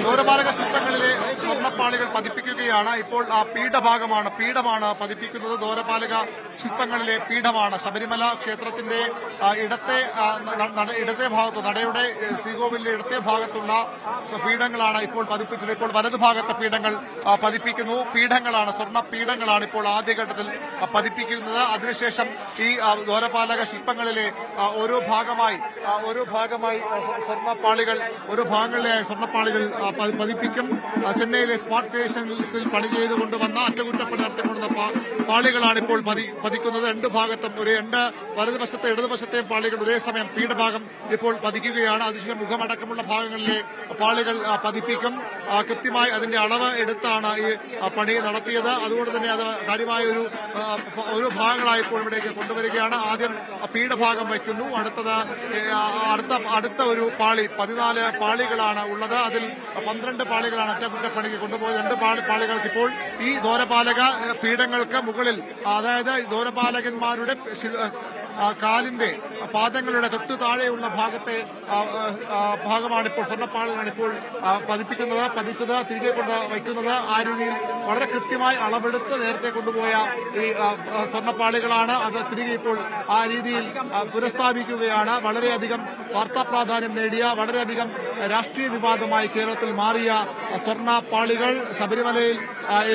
ദ്വാരപാലക ശില്പങ്ങളിലെ സ്വർണ്ണപ്പാളികൾ പതിപ്പിക്കുകയാണ്. ഇപ്പോൾ ആ പീഠമാണ് പതിപ്പിക്കുന്നത്. ദ്വാരപാലക ശില്പങ്ങളിലെ പീഠമാണ്. ശബരിമല ക്ഷേത്രത്തിന്റെ ഇടത്തെ ഭാഗത്ത്, നടയുടെ ശ്രീകോവിലിന്റെ ഇടത്തെ ഭാഗത്തുള്ള പീഠങ്ങളാണ് ഇപ്പോൾ പതിപ്പിച്ചത്. ഇപ്പോൾ വലതുഭാഗത്തെ പീഠങ്ങൾ പതിപ്പിക്കുന്നു. സ്വർണ്ണ പീഠങ്ങളാണ് ഇപ്പോൾ ആദ്യഘട്ടത്തിൽ പതിപ്പിക്കുന്നത്. അതിനുശേഷം ഈ ദ്വാരപാലക ശില്പങ്ങളിലെ ഓരോ ഭാഗമായി സ്വർണ്ണപ്പാളികൾ പതിപ്പിക്കും. ചെന്നൈയിലെ സ്മാർട്ട് ഫേഷൻസിൽ പണി ചെയ്തുകൊണ്ടുവന്ന അറ്റകുറ്റപ്പണി നടത്തിക്കൊണ്ടുവന്ന പാളികളാണ് ഇപ്പോൾ പതിക്കുന്നത്. രണ്ട് ഭാഗത്തും വലതുവശത്തെ ഇടതുവശത്തെയും പാളികൾ ഒരേ സമയം പീഠഭാഗം ഇപ്പോൾ പതിക്കുകയാണ്. അതിനുശേഷം മുഖമടക്കമുള്ള ഭാഗങ്ങളിലെ പാളികൾ പതിപ്പിക്കും. കൃത്യമായി അതിന്റെ അളവ് എടുത്താണ് ഈ പണി നടത്തിയത്. അതുകൊണ്ട് തന്നെ അത് കാര്യമായ ഒരു ഭാഗങ്ങളായി ഇപ്പോൾ ഇവിടേക്ക് കൊണ്ടുവരികയാണ്. ആദ്യം പീഠഭാഗം വയ്ക്കുന്നു. അടുത്ത ഒരു പാളി 14 പാളികളാണ് ഉള്ളത്. അതിൽ 12 പാളികളാണ് അറ്റകുറ്റപ്പണിക്ക് കൊണ്ടുപോയത്. 2 പാളികൾക്ക് ഇപ്പോൾ ഈ ദ്വാരപാലക പീഠങ്ങൾക്ക് മുകളിൽ, അതായത് ദ്വാരപാലകന്മാരുടെ കാലിന്റെ പാദങ്ങളുടെ തൊട്ടു താഴെയുള്ള ഭാഗമാണ് ഇപ്പോൾ സ്വർണ്ണപ്പാളികളാണ് ഇപ്പോൾ പതിച്ചത് തിരികെ കൊണ്ട് വയ്ക്കുന്നത്. ആ രീതിയിൽ വളരെ കൃത്യമായി അളവെടുത്ത് നേരത്തെ കൊണ്ടുപോയ ഈ സ്വർണ്ണപ്പാളികളാണ്. അത് തിരികെ ഇപ്പോൾ ആ രീതിയിൽ പുനഃസ്ഥാപിക്കുകയാണ്. വളരെയധികം വാർത്താ പ്രാധാന്യം നേടിയ, വളരെയധികം രാഷ്ട്രീയ വിവാദമായി കേരളത്തിൽ മാറിയ സ്വർണ്ണപ്പാളികൾ ശബരിമലയിൽ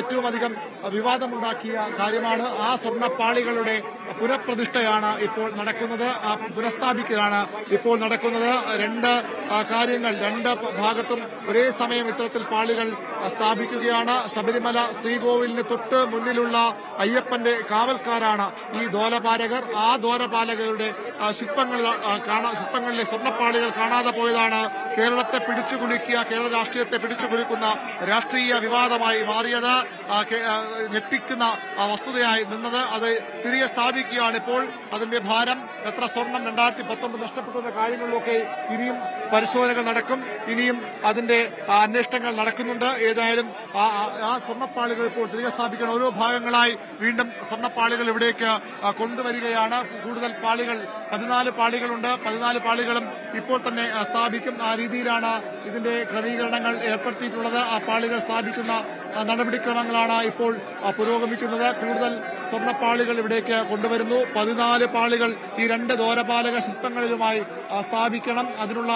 ഏറ്റവും അധികം വിവാദമുണ്ടാക്കിയ കാര്യമാണ്. ആ സ്വർണ്ണപ്പാളികളുടെ പുനഃപ്രതിഷ്ഠയാണ് ഇപ്പോൾ നടക്കുന്നത്. പുനഃസ്ഥാപിക്കുകയാണ് ഇപ്പോൾ നടക്കുന്നത്. 2 കാര്യങ്ങൾ, 2 ഭാഗത്തും ഒരേ സമയം ഇത്തരത്തിൽ പാളികൾ സ്ഥാപിക്കുകയാണ്. ശബരിമല ശ്രീകോവിലിന് തൊട്ട് മുന്നിലുള്ള അയ്യപ്പന്റെ കാവൽക്കാരാണ് ഈ ദ്വാരപാലകർ. ആ ദ്വാരപാലകരുടെ ശില്പങ്ങളിലെ സ്വർണ്ണപ്പാളികൾ കാണാതെ പോയതാണ് കേരളത്തെ പിടിച്ചുകുലുക്കിയ, കേരള രാഷ്ട്രീയത്തെ പിടിച്ചുകുലുക്കുന്ന രാഷ്ട്രീയ വിവാദമായി മാറിയത്. ഞെട്ടിക്കുന്ന വസ്തുതയായി നിന്നത്. അത് തിരികെ സ്ഥാപിക്കുകയാണ് ഇപ്പോൾ. അതിന്റെ ഭാരം, എത്ര സ്വർണം 2019 നഷ്ടപ്പെട്ടെന്ന കാര്യങ്ങളിലൊക്കെ ഇനിയും പരിശോധനകൾ നടക്കും. ഇനിയും അതിന്റെ അന്വേഷണങ്ങൾ നടക്കുന്നുണ്ട്. ഏതായാലും ആ സ്വർണ്ണപ്പാളികൾ ഇപ്പോൾ തിരികെ സ്ഥാപിക്കണം. ഓരോ ഭാഗങ്ങളായി വീണ്ടും സ്വർണ്ണപ്പാളികൾ ഇവിടേക്ക് കൊണ്ടുവരികയാണ്. കൂടുതൽ പാളികൾ, 14 പാളികളുണ്ട്. 14 പാളികളും ഇപ്പോൾ തന്നെ സ്ഥാപിക്കും. ആ രീതിയിലാണ് ഇതിന്റെ ക്രമീകരണങ്ങൾ ഏർപ്പെടുത്തിയിട്ടുള്ളത്. ആ പാളികൾ സ്ഥാപിക്കുന്ന നടപടിക്രമങ്ങളാണ് ഇപ്പോൾ പുരോഗമിക്കുന്നത്. കൂടുതൽ സ്വർണ്ണപ്പാളികൾ ഇവിടേക്ക് കൊണ്ടുവരുന്നു. 14 പാളികൾ ഈ 2 ദ്വാരപാലക ശില്പങ്ങളിലുമായി സ്ഥാപിക്കണം. അതിനുള്ള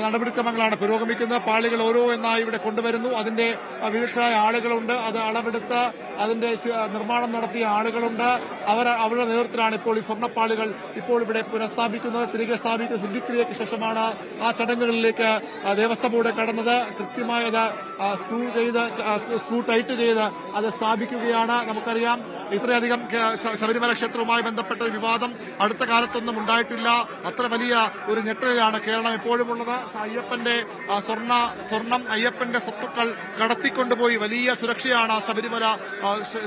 നടപടിക്രമങ്ങളാണ് പുരോഗമിക്കുന്നത്. പാളികൾ ഓരോ എന്നായി ഇവിടെ കൊണ്ടുവരുന്നു. അതിന്റെ വിദഗ്ധരായ ആളുകളുണ്ട്. അത് അളവെടുത്ത് അതിന്റെ നിർമ്മാണം നടത്തിയ ആളുകളുണ്ട്. അവരുടെ നേതൃത്വത്തിലാണ് ഇപ്പോൾ ഈ സ്വർണ്ണപ്പാളികൾ ഇപ്പോൾ ഇവിടെ പുനഃസ്ഥാപിക്കുന്നത്. തിരികെ സ്ഥാപിക്കുന്ന ശുദ്ധിക്രിയയ്ക്ക് ശേഷമാണ് ആ ചടങ്ങുകളിലേക്ക് ദേവസ്വം ബോർഡ് കടന്നത്. കൃത്യമായി അത് സ്ക്രൂ ടൈറ്റ് ചെയ്ത് അത് സ്ഥാപിക്കുകയാണ്. നമുക്കറിയാം, ഇത്രയധികം ശബരിമല ക്ഷേത്രവുമായി ബന്ധപ്പെട്ട വിവാദം അടുത്ത കാലത്തൊന്നും ഉണ്ടായിട്ടില്ല. അത്ര വലിയ ഒരു ഞെട്ടലാണ് കേരളം എപ്പോഴുമുള്ളത്. അയ്യപ്പന്റെ സ്വർണം, അയ്യപ്പന്റെ സ്വത്തുക്കൾ കടത്തിക്കൊണ്ടുപോയി വലിയ സുരക്ഷയാണ് ശബരിമല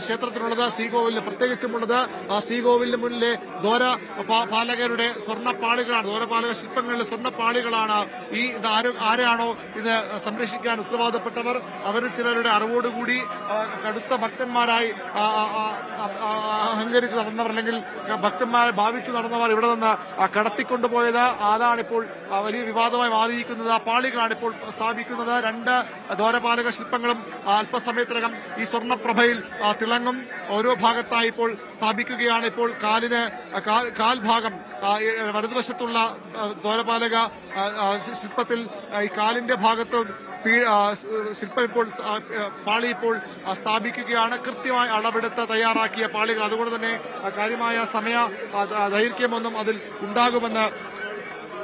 ക്ഷേത്രത്തിനുള്ളത്, ശ്രീകോവിലിന് പ്രത്യേകിച്ചുമുള്ളത്. ശ്രീകോവിലിന് മുന്നിലെ ദ്വാരപാലകരുടെ സ്വർണ്ണപ്പാളികളാണ്, ദ്വാരപാലക ശില്പങ്ങളിലെ സ്വർണ്ണപ്പാളികളാണ്. ആരാണോ ഇത് സംരക്ഷിക്കാൻ ഉത്തരവാദപ്പെട്ടവർ, അവരിൽ ചിലരുടെ അറിവോടുകൂടി കടുത്ത ഭക്തന്മാരായി അഹങ്കരിച്ച് നടന്നവർ, അല്ലെങ്കിൽ ഭക്തന്മാരെ ഭാവിച്ചു നടന്നവർ ഇവിടെ നിന്ന് കടത്തിക്കൊണ്ടുപോയത്. അതാണിപ്പോൾ വലിയ വിവാദമായി മാറിയിരിക്കുന്നത്. ആ പാളികളാണ് ഇപ്പോൾ സ്ഥാപിക്കുന്നത്. 2 ദ്വാരപാലക ശില്പങ്ങളും അല്പസമയത്തിനകം ഈ സ്വർണ്ണപ്രഭയിൽ തിളങ്ങും. ഓരോ ഭാഗത്തായി ഇപ്പോൾ സ്ഥാപിക്കുകയാണ്. ഇപ്പോൾ കാൽഭാഗം വലതുവശത്തുള്ള ദ്വാരപാലക ശില്പത്തിൽ ഈ കാലിന്റെ ഭാഗത്ത് ശില്പം ഇപ്പോൾ പാളി ഇപ്പോൾ സ്ഥാപിക്കുകയാണ്. കൃത്യമായി അളവെടുത്ത് തയ്യാറാക്കിയ പാളികൾ. അതുകൊണ്ട് തന്നെ കാര്യമായ സമയ ദൈർഘ്യമൊന്നും അതിൽ ഉണ്ടാകുമെന്ന്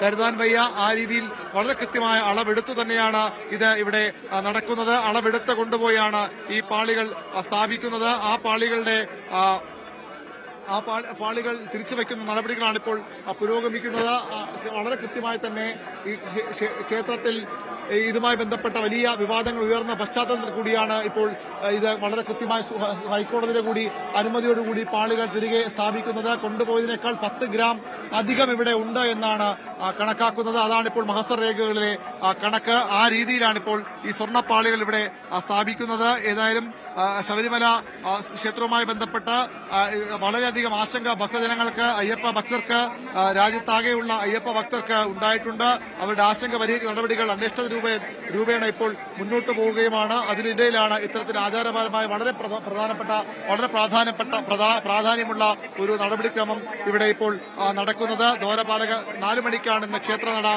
കരുതാൻ വയ്യ. ആ രീതിയിൽ വളരെ കൃത്യമായ അളവെടുത്തു തന്നെയാണ് ഇത് ഇവിടെ നടക്കുന്നത്. അളവെടുത്ത് കൊണ്ടുപോയാണ് ഈ പാളികൾ സ്ഥാപിക്കുന്നത്. ആ പാളികൾ തിരിച്ചു വയ്ക്കുന്ന നടപടികളാണ് ഇപ്പോൾ പുരോഗമിക്കുന്നത്. വളരെ കൃത്യമായി തന്നെ ഈ ക്ഷേത്രത്തിൽ ഇതുമായി ബന്ധപ്പെട്ട വലിയ വിവാദങ്ങൾ ഉയർന്ന പശ്ചാത്തലത്തിൽ കൂടിയാണ് ഇപ്പോൾ ഇത് വളരെ കൃത്യമായി ഹൈക്കോടതിയുടെ കൂടി അനുമതിയോടുകൂടി പാളികൾ തിരികെ സ്ഥാപിക്കുന്നത്. കൊണ്ടുപോയതിനേക്കാൾ 10 ഗ്രാം അധികം ഇവിടെ ഉണ്ട് എന്നാണ് കണക്കാക്കുന്നത്. അതാണിപ്പോൾ മഹസർ രേഖകളിലെ കണക്ക്. ആ രീതിയിലാണിപ്പോൾ ഈ സ്വർണ്ണപ്പാളികൾ ഇവിടെ സ്ഥാപിക്കുന്നത്. ഏതായാലും ശബരിമല ക്ഷേത്രവുമായി ബന്ധപ്പെട്ട് വളരെയധികം ആശങ്ക ഭക്തജനങ്ങൾക്ക്, അയ്യപ്പ ഭക്തർക്ക്, രാജ്യത്താകെയുള്ള അയ്യപ്പ ഭക്തർക്ക് ഉണ്ടായിട്ടുണ്ട്. അവരുടെ ആശങ്ക പരിഹരിക്കുന്ന നടപടികൾ അന്വേഷണത്തിന് രൂപേണ ഇപ്പോൾ മുന്നോട്ട് പോവുകയുമാണ്. അതിനിടയിലാണ് ഇത്തരത്തിൽ ആചാരപരമായ വളരെ പ്രാധാന്യമുള്ള ഒരു നടപടിക്രമം ഇവിടെ ഇപ്പോൾ നടക്കുന്നത്. ദ്വാരപാലക 4 മണിക്കാണ് ഇന്ന് ക്ഷേത്രനട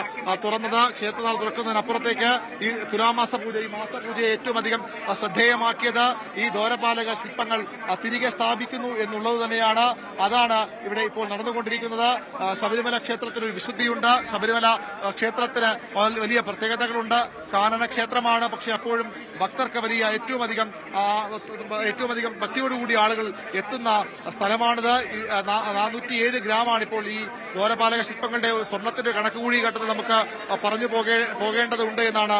തുറന്നത്. ക്ഷേത്രനട തുറക്കുന്നതിനപ്പുറത്തേക്ക് ഈ തുലാമാസ പൂജ, ഈ മാസപൂജയെ ഏറ്റവും അധികം ശ്രദ്ധേയമാക്കിയത് ഈ ദ്വാരപാലക ശില്പങ്ങൾ തിരികെ സ്ഥാപിക്കുന്നു എന്നുള്ളത് തന്നെയാണ്. അതാണ് ഇവിടെ ഇപ്പോൾ നടന്നുകൊണ്ടിരിക്കുന്നത്. ശബരിമല ക്ഷേത്രത്തിന് ഒരു വിശുദ്ധിയുണ്ട്. ശബരിമല ക്ഷേത്രത്തിന് വലിയ പ്രത്യേകതകളുണ്ട്. കാനന ക്ഷേത്രമാണ്. പക്ഷെ അപ്പോഴും ഭക്തർക്ക് ഏറ്റവും അധികം ഭക്തിയോടുകൂടി ആളുകൾ എത്തുന്ന സ്ഥലമാണിത്. 407 ഗ്രാമാണ് ഇപ്പോൾ ഈ ദ്വാരപാലക ശില്പങ്ങളുടെ സ്വർണത്തിന്റെ കണക്ക് കൂടി ഘട്ടത്തിൽ നമുക്ക് പറഞ്ഞു പോകേണ്ടതുണ്ട് എന്നാണ്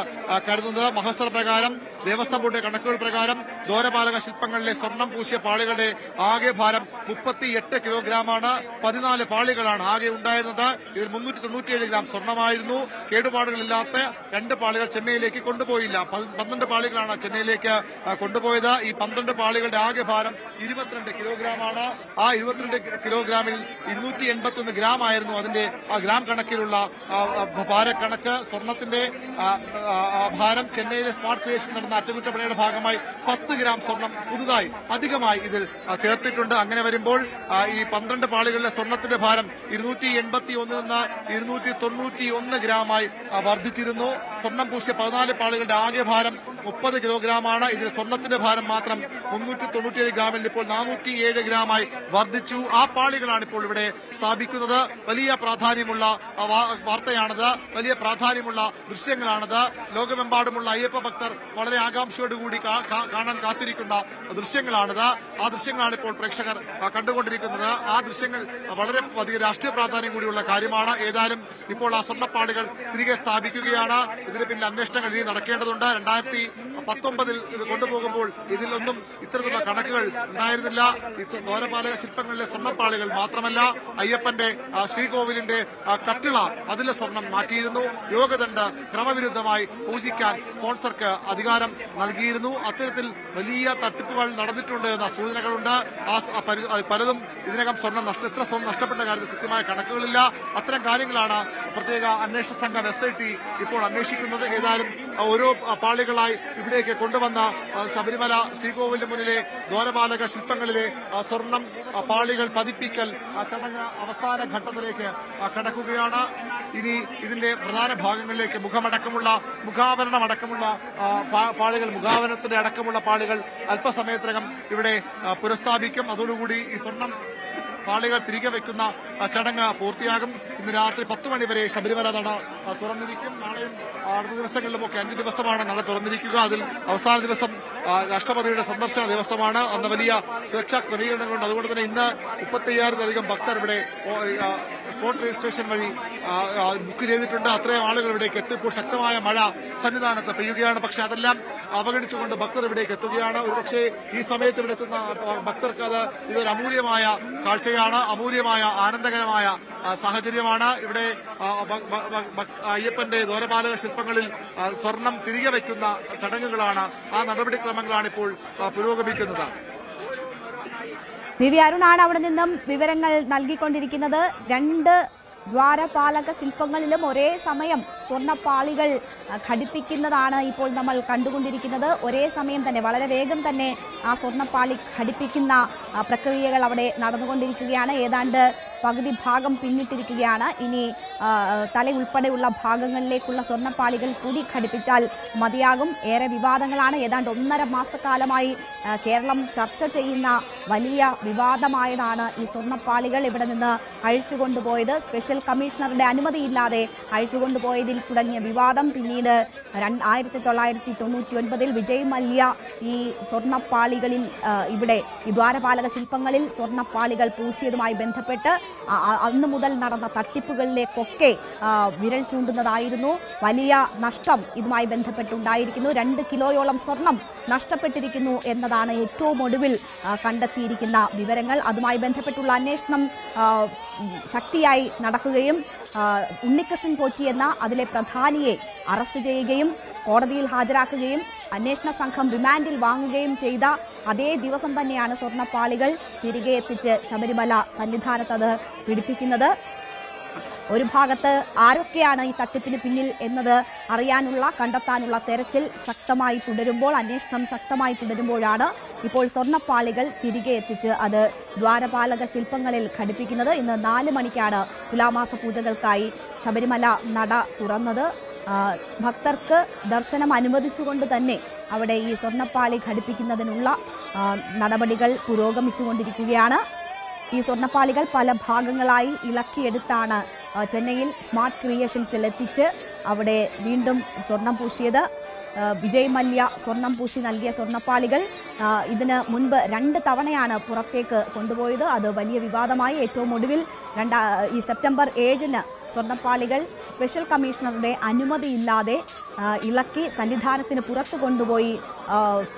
കരുതുന്നത്. മഹസർ പ്രകാരം, ദേവസ്വം ബോർഡ് കണക്കുകൾ പ്രകാരം ദ്വാരപാലക ശില്പങ്ങളിലെ സ്വർണം പൂശിയ പാളികളുടെ ആകെ ഭാരം 38 കിലോഗ്രാമാണ്. 14 പാളികളാണ് ആകെ ഉണ്ടായിരുന്നത്. ഇതിൽ 397 ഗ്രാം സ്വർണമായിരുന്നു. കേടുപാടുകളില്ലാത്ത 2 പാളികൾ ചെന്നൈയിലേക്ക് കൊണ്ടുപോയില്ല. 12 പാളികളാണ് ചെന്നൈയിലേക്ക് കൊണ്ടുപോയത്. ഈ 12 പാളികളുടെ ആകെ ഭാരം 22 കിലോഗ്രാമാണ്. ആ 22 കിലോഗ്രാമിൽ 281 ഗ്രാം ആയിരുന്നു അതിന്റെ ഗ്രാം കണക്കിലുള്ള ഭാരക്കണക്ക്. സ്വർണത്തിന്റെ ഭാരം ചെന്നൈയിലെ സ്മാർട്ട് ക്രിയേഷൻ നടന്ന അറ്റകുറ്റപ്പണിയുടെ ഭാഗമായി 10 ഗ്രാം സ്വർണം പുതുതായി അധികമായി ഇതിൽ ചേർത്തിട്ടുണ്ട്. അങ്ങനെ വരുമ്പോൾ ഈ 12 പാളികളിലെ സ്വർണത്തിന്റെ ഭാരം 281 നിന്ന് 291 ഗ്രാമായി വർദ്ധിച്ചിരുന്നു. സ്വർണം പൂശിയ 14 പാളികളുടെ ആകെ ഭാരം 30 കിലോഗ്രാമാണ്. ഇതിൽ സ്വർണത്തിന്റെ ഭാരം മാത്രം 397 ഗ്രാമിൽ ഇപ്പോൾ 407 ഗ്രാമായി വർദ്ധിച്ചു. ആ പാളികളാണ് ഇപ്പോൾ ഇവിടെ സ്ഥാപിക്കുന്നത്. വലിയ പ്രാധാന്യമുള്ള വാർത്തയാണിത്. വലിയ പ്രാധാന്യമുള്ള ദൃശ്യങ്ങളാണിത്. ലോകമെമ്പാടുമുള്ള അയ്യപ്പ ഭക്തർ വളരെ ആകാംക്ഷയോടുകൂടി കാണാൻ കാത്തിരിക്കുന്ന ദൃശ്യങ്ങളാണിത്. ആ ദൃശ്യങ്ങളാണ് ഇപ്പോൾ പ്രേക്ഷകർ കണ്ടുകൊണ്ടിരിക്കുന്നത്. ആ ദൃശ്യങ്ങൾ വളരെ അധികം രാഷ്ട്രീയ പ്രാധാന്യം കൂടിയുള്ള കാര്യമാണ്. ഏതായാലും ഇപ്പോൾ ആ സ്വർണ്ണപ്പാളികൾ തിരികെ സ്ഥാപിക്കുകയാണ്. ഇതിന് പിന്നിൽ അന്വേഷണങ്ങൾ ഇനി നടക്കേണ്ടതുണ്ട്. 2019 ഇത് കൊണ്ടുപോകുമ്പോൾ ഇതിലൊന്നും ഇത്തരത്തിലുള്ള കണക്കുകൾ ഉണ്ടായിരുന്നില്ല. ഈ ദ്വാരപാലക ശില്പങ്ങളിലെ സ്വർണ്ണപ്പാളികൾ മാത്രമല്ല, അയ്യപ്പന്റെ ശ്രീകോവിലിന്റെ കട്ടിള, അതിലെ സ്വർണം മാറ്റിയിരുന്നു. യോഗദണ്ഡ് ക്രമവിരുദ്ധമായി പൂജിക്കാൻ സ്പോൺസർക്ക് അധികാരം നൽകിയിരുന്നു. അത്തരത്തിൽ വലിയ തട്ടിപ്പുകൾ നടന്നിട്ടുണ്ട് എന്ന സൂചനകളുണ്ട്. പലതും ഇതിനകം എത്ര സ്വർണം നഷ്ടപ്പെട്ട കാര്യത്തിൽ കൃത്യമായ കണക്കുകളില്ല. അത്തരം കാര്യങ്ങളാണ് പ്രത്യേക അന്വേഷണ സംഘം SIT ഇപ്പോൾ അന്വേഷിക്കുന്നത്. ഏതായാലും ഓരോ പാളികളായി ഇവിടേക്ക് കൊണ്ടുവന്ന ശബരിമല ശ്രീകോവിലിന് മുന്നിലെ ദ്വാരപാലക ശില്പങ്ങളിലെ സ്വർണം പാളികൾ പതിപ്പിക്കൽ ചടങ്ങ് അവസാന ഘട്ടത്തിലേക്ക് കടക്കുകയാണ്. ഇനി ഇതിന്റെ പ്രധാന ഭാഗങ്ങളിലേക്ക് മുഖാവരണമടക്കമുള്ള പാളികൾ, മുഖാവരണത്തിന്റെ അടക്കമുള്ള പാളികൾ അല്പസമയത്തിനകം ഇവിടെ പുനഃസ്ഥാപിക്കും. അതോടുകൂടി ഈ സ്വർണം പാളികൾ തിരികെ വെക്കുന്ന ചടങ്ങ് പൂർത്തിയാകും. ഇന്ന് രാത്രി 10 മണി വരെ ശബരിമല നട തുറന്നിരിക്കും. നാളെയും അടുത്ത ദിവസങ്ങളിലുമൊക്കെ 5 ദിവസമാണ് നട തുറന്നിരിക്കുക. അതിൽ അവസാന ദിവസം രാഷ്ട്രപതിയുടെ സന്ദർശന ദിവസമാണ്. അന്ന് വലിയ സുരക്ഷാ ക്രമീകരണങ്ങളുണ്ട്. അതുകൊണ്ട് തന്നെ ഇന്ന് 35,000-ലധികം ഭക്തർ ഇവിടെ സ്പോട്ട് രജിസ്ട്രേഷൻ വഴി ബുക്ക് ചെയ്തിട്ടുണ്ട്. അത്രയും ആളുകൾ ഇവിടേക്ക് എത്തിയപ്പോൾ ശക്തമായ മഴ സന്നിധാനത്ത് പെയ്യുകയാണ്. പക്ഷെ അതെല്ലാം അവഗണിച്ചുകൊണ്ട് ഭക്തർ ഇവിടേക്ക് എത്തുകയാണ്. ഒരുപക്ഷെ ഈ സമയത്ത് ഇവിടെ എത്തുന്ന ഭക്തർക്ക് ഇതൊരു അമൂല്യമായ കാഴ്ചയാണ്, അമൂല്യമായ ആനന്ദകരമായ സാഹചര്യമാണ്. ഇവിടെ അയ്യപ്പന്റെ ദ്വാരപാലക ശില്പങ്ങളിൽ സ്വർണം തിരികെ വയ്ക്കുന്ന ചടങ്ങുകളാണ്, ആ നടപടിക്രമങ്ങളാണ് ഇപ്പോൾ പുരോഗമിക്കുന്നത്. വി അരുണാണ് അവിടെ നിന്നും വിവരങ്ങൾ നൽകിക്കൊണ്ടിരിക്കുന്നത്. 2 ദ്വാരപാലക ശില്പങ്ങളിലും ഒരേ സമയം സ്വർണ്ണപ്പാളികൾ ഘടിപ്പിക്കുന്നതാണ് ഇപ്പോൾ നമ്മൾ കണ്ടുകൊണ്ടിരിക്കുന്നത്. ഒരേ സമയം തന്നെ, വളരെ വേഗം തന്നെ ആ സ്വർണ്ണപ്പാളി ഘടിപ്പിക്കുന്ന പ്രക്രിയകൾ അവിടെ നടന്നുകൊണ്ടിരിക്കുകയാണ്. ഏതാണ്ട് പകുതി ഭാഗം പിന്നിട്ടിരിക്കുകയാണ്. ഇനി തലയുൾപ്പെടെയുള്ള ഭാഗങ്ങളിലേക്കുള്ള സ്വർണ്ണപ്പാളികൾ കൂടി ഘടിപ്പിച്ചാൽ മതിയാകും. ഏറെ വിവാദങ്ങളാണ്. ഏതാണ്ട് 1.5 മാസക്കാലമായി കേരളം ചർച്ച ചെയ്യുന്ന വലിയ വിവാദമായതാണ് ഈ സ്വർണ്ണപ്പാളികൾ ഇവിടെ നിന്ന് അഴിച്ചുകൊണ്ടുപോയത്. സ്പെഷ്യൽ കമ്മീഷണറുടെ അനുമതിയില്ലാതെ അഴിച്ചുകൊണ്ടുപോയതിൽ തുടങ്ങിയ വിവാദം പിന്നീട് 1999 വിജയ് മല്യ ഈ സ്വർണ്ണപ്പാളികളിൽ ഇവിടെ ഈ ദ്വാരപാലക ശില്പങ്ങളിൽ സ്വർണ്ണപ്പാളികൾ പൂശിയതുമായി ബന്ധപ്പെട്ട് അന്ന് മുതൽ നടന്ന തട്ടിപ്പുകളിലേക്കൊക്കെ വിരൽ ചൂണ്ടുന്നതായിരുന്നു. വലിയ നഷ്ടം ഇതുമായി ബന്ധപ്പെട്ടുണ്ടായിരിക്കുന്നു. 2 കിലോയോളം സ്വർണം നഷ്ടപ്പെട്ടിരിക്കുന്നു എന്നതാണ് ഏറ്റവും ഒടുവിൽ കണ്ടെത്തിയിരിക്കുന്ന വിവരങ്ങൾ. അതുമായി ബന്ധപ്പെട്ടുള്ള അന്വേഷണം ശക്തിയായി നടക്കുകയും ഉണ്ണികൃഷ്ണൻ പോറ്റി എന്ന അതിലെ പ്രധാനിയെ അറസ്റ്റ് ചെയ്യുകയും കോടതിയിൽ ഹാജരാക്കുകയും അന്വേഷണ സംഘം റിമാൻഡിൽ വാങ്ങുകയും ചെയ്ത അതേ ദിവസം തന്നെയാണ് സ്വർണ്ണപ്പാളികൾ തിരികെ എത്തിച്ച് ശബരിമല സന്നിധാനത്ത് അത് പിടിപ്പിക്കുന്നത്. ഒരു ഭാഗത്ത് ആരൊക്കെയാണ് ഈ തട്ടിപ്പിന് പിന്നിൽ എന്നത് അറിയാനുള്ള കണ്ടെത്താനുള്ള തെരച്ചിൽ ശക്തമായി തുടരുമ്പോൾ, അന്വേഷണം ശക്തമായി തുടരുമ്പോഴാണ് ഇപ്പോൾ സ്വർണ്ണപ്പാളികൾ തിരികെ എത്തിച്ച് അത് ദ്വാരപാലക ശില്പങ്ങളിൽ ഘടിപ്പിക്കുന്നത്. ഇന്ന് 4 മണിക്കാണ് തുലാമാസ പൂജകൾക്കായി ശബരിമല നട തുറന്നത്. ഭക്തർക്ക് ദർശനം അനുവദിച്ചുകൊണ്ട് തന്നെ അവിടെ ഈ സ്വർണ്ണപ്പാളി ഘടിപ്പിക്കുന്നതിനുള്ള നടപടികൾ പുരോഗമിച്ചുകൊണ്ടിരിക്കുകയാണ്. ഈ സ്വർണ്ണപ്പാളികൾ പല ഭാഗങ്ങളായി ഇളക്കിയെടുത്താണ് ചെന്നൈയിൽ സ്മാർട്ട് ക്രിയേഷൻസിൽ എത്തിച്ച് അവിടെ വീണ്ടും സ്വർണം പൂശിയത്. വിജയ് മല്യ സ്വർണം പൂശി നൽകിയ സ്വർണ്ണപ്പാളികൾ ഇതിന് മുൻപ് 2 തവണയാണ് പുറത്തേക്ക് കൊണ്ടുപോയത്. അത് വലിയ വിവാദമായി. ഏറ്റവും ഒടുവിൽ ഈ സെപ്റ്റംബർ 7-ന് സ്വർണ്ണപ്പാളികൾ സ്പെഷ്യൽ കമ്മീഷണറുടെ അനുമതിയില്ലാതെ ഇളക്കി സന്നിധാനത്തിന് പുറത്തു കൊണ്ടുപോയി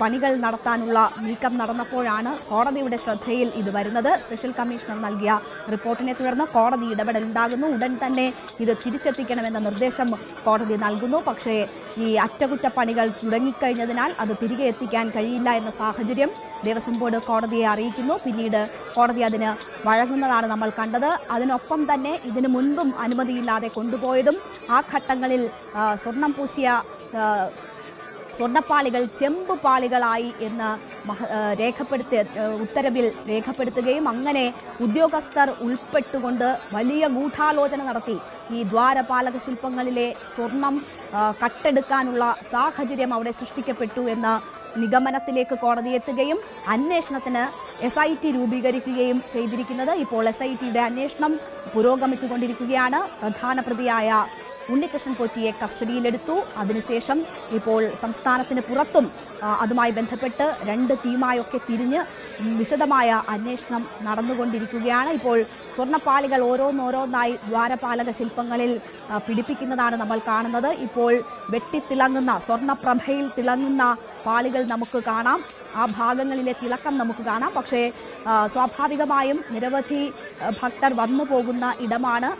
പണികൾ നടത്താനുള്ള നീക്കം നടന്നപ്പോഴാണ് കോടതിയുടെ ശ്രദ്ധയിൽ ഇത് വരുന്നത്. സ്പെഷ്യൽ കമ്മീഷണർ നൽകിയ റിപ്പോർട്ടിനെ തുടർന്ന് കോടതി ഇടപെടലുണ്ടാകുന്നു. ഉടൻ തന്നെ ഇത് തിരിച്ചെത്തിക്കണമെന്ന നിർദ്ദേശം കോടതി നൽകുന്നു. പക്ഷേ ഈ അറ്റകുറ്റപ്പണികൾ തുടങ്ങിക്കഴിഞ്ഞതിനാൽ അത് തിരികെ എത്തിക്കാൻ കഴിയില്ല എന്ന സാഹചര്യം ദേവസ്വം ബോർഡ് കോടതിയെ അറിയിക്കുന്നു. പിന്നീട് കോടതി അതിന് വഴങ്ങുന്നതാണ് നമ്മൾ കണ്ടത്. അതിനൊപ്പം തന്നെ ഇതിനു മുൻപും അനുമതിയില്ലാതെ കൊണ്ടുപോയതും ആ ഘട്ടങ്ങളിൽ സ്വർണം പൂശിയ സ്വർണ്ണപ്പാളികൾ ചെമ്പുപാളികളായി എന്ന് ഉത്തരവിൽ രേഖപ്പെടുത്തുകയും അങ്ങനെ ഉദ്യോഗസ്ഥർ ഉൾപ്പെട്ടുകൊണ്ട് വലിയ ഗൂഢാലോചന നടത്തി ഈ ദ്വാരപാലക ശില്പങ്ങളിലെ സ്വർണം കട്ടെടുക്കാനുള്ള സാഹചര്യം അവിടെ സൃഷ്ടിക്കപ്പെട്ടു എന്ന നിഗമനത്തിലേക്ക് കോടതി എത്തുകയും അന്വേഷണത്തിന് SIT രൂപീകരിക്കുകയും ചെയ്തിരിക്കുന്നത്. ഇപ്പോൾ SITയുടെ അന്വേഷണം പുരോഗമിച്ചുകൊണ്ടിരിക്കുകയാണ്. പ്രധാന പ്രതിയായ ഉണ്ണികൃഷ്ണൻ പോറ്റിയെ കസ്റ്റഡിയിലെടുത്തു. അതിനുശേഷം ഇപ്പോൾ സംസ്ഥാനത്തിന് പുറത്തും അതുമായി ബന്ധപ്പെട്ട് 2 ടീമായൊക്കെ തിരിഞ്ഞ് വിശദമായ അന്വേഷണം നടന്നുകൊണ്ടിരിക്കുകയാണ്. ഇപ്പോൾ സ്വർണ്ണപ്പാളികൾ ഓരോന്നോരോന്നായി ദ്വാരപാലക ശില്പങ്ങളിൽ പിടിപ്പിക്കുന്നതാണ് നമ്മൾ കാണുന്നത്. ഇപ്പോൾ വെട്ടിത്തിളങ്ങുന്ന സ്വർണ്ണപ്രഭയിൽ തിളങ്ങുന്ന പാളികൾ നമുക്ക് കാണാം. ആ ഭാഗങ്ങളിലെ തിളക്കം നമുക്ക് കാണാം. പക്ഷേ സ്വാഭാവികമായും നിരവധി ഭക്തർ വന്നു പോകുന്ന ഇടമാണ്.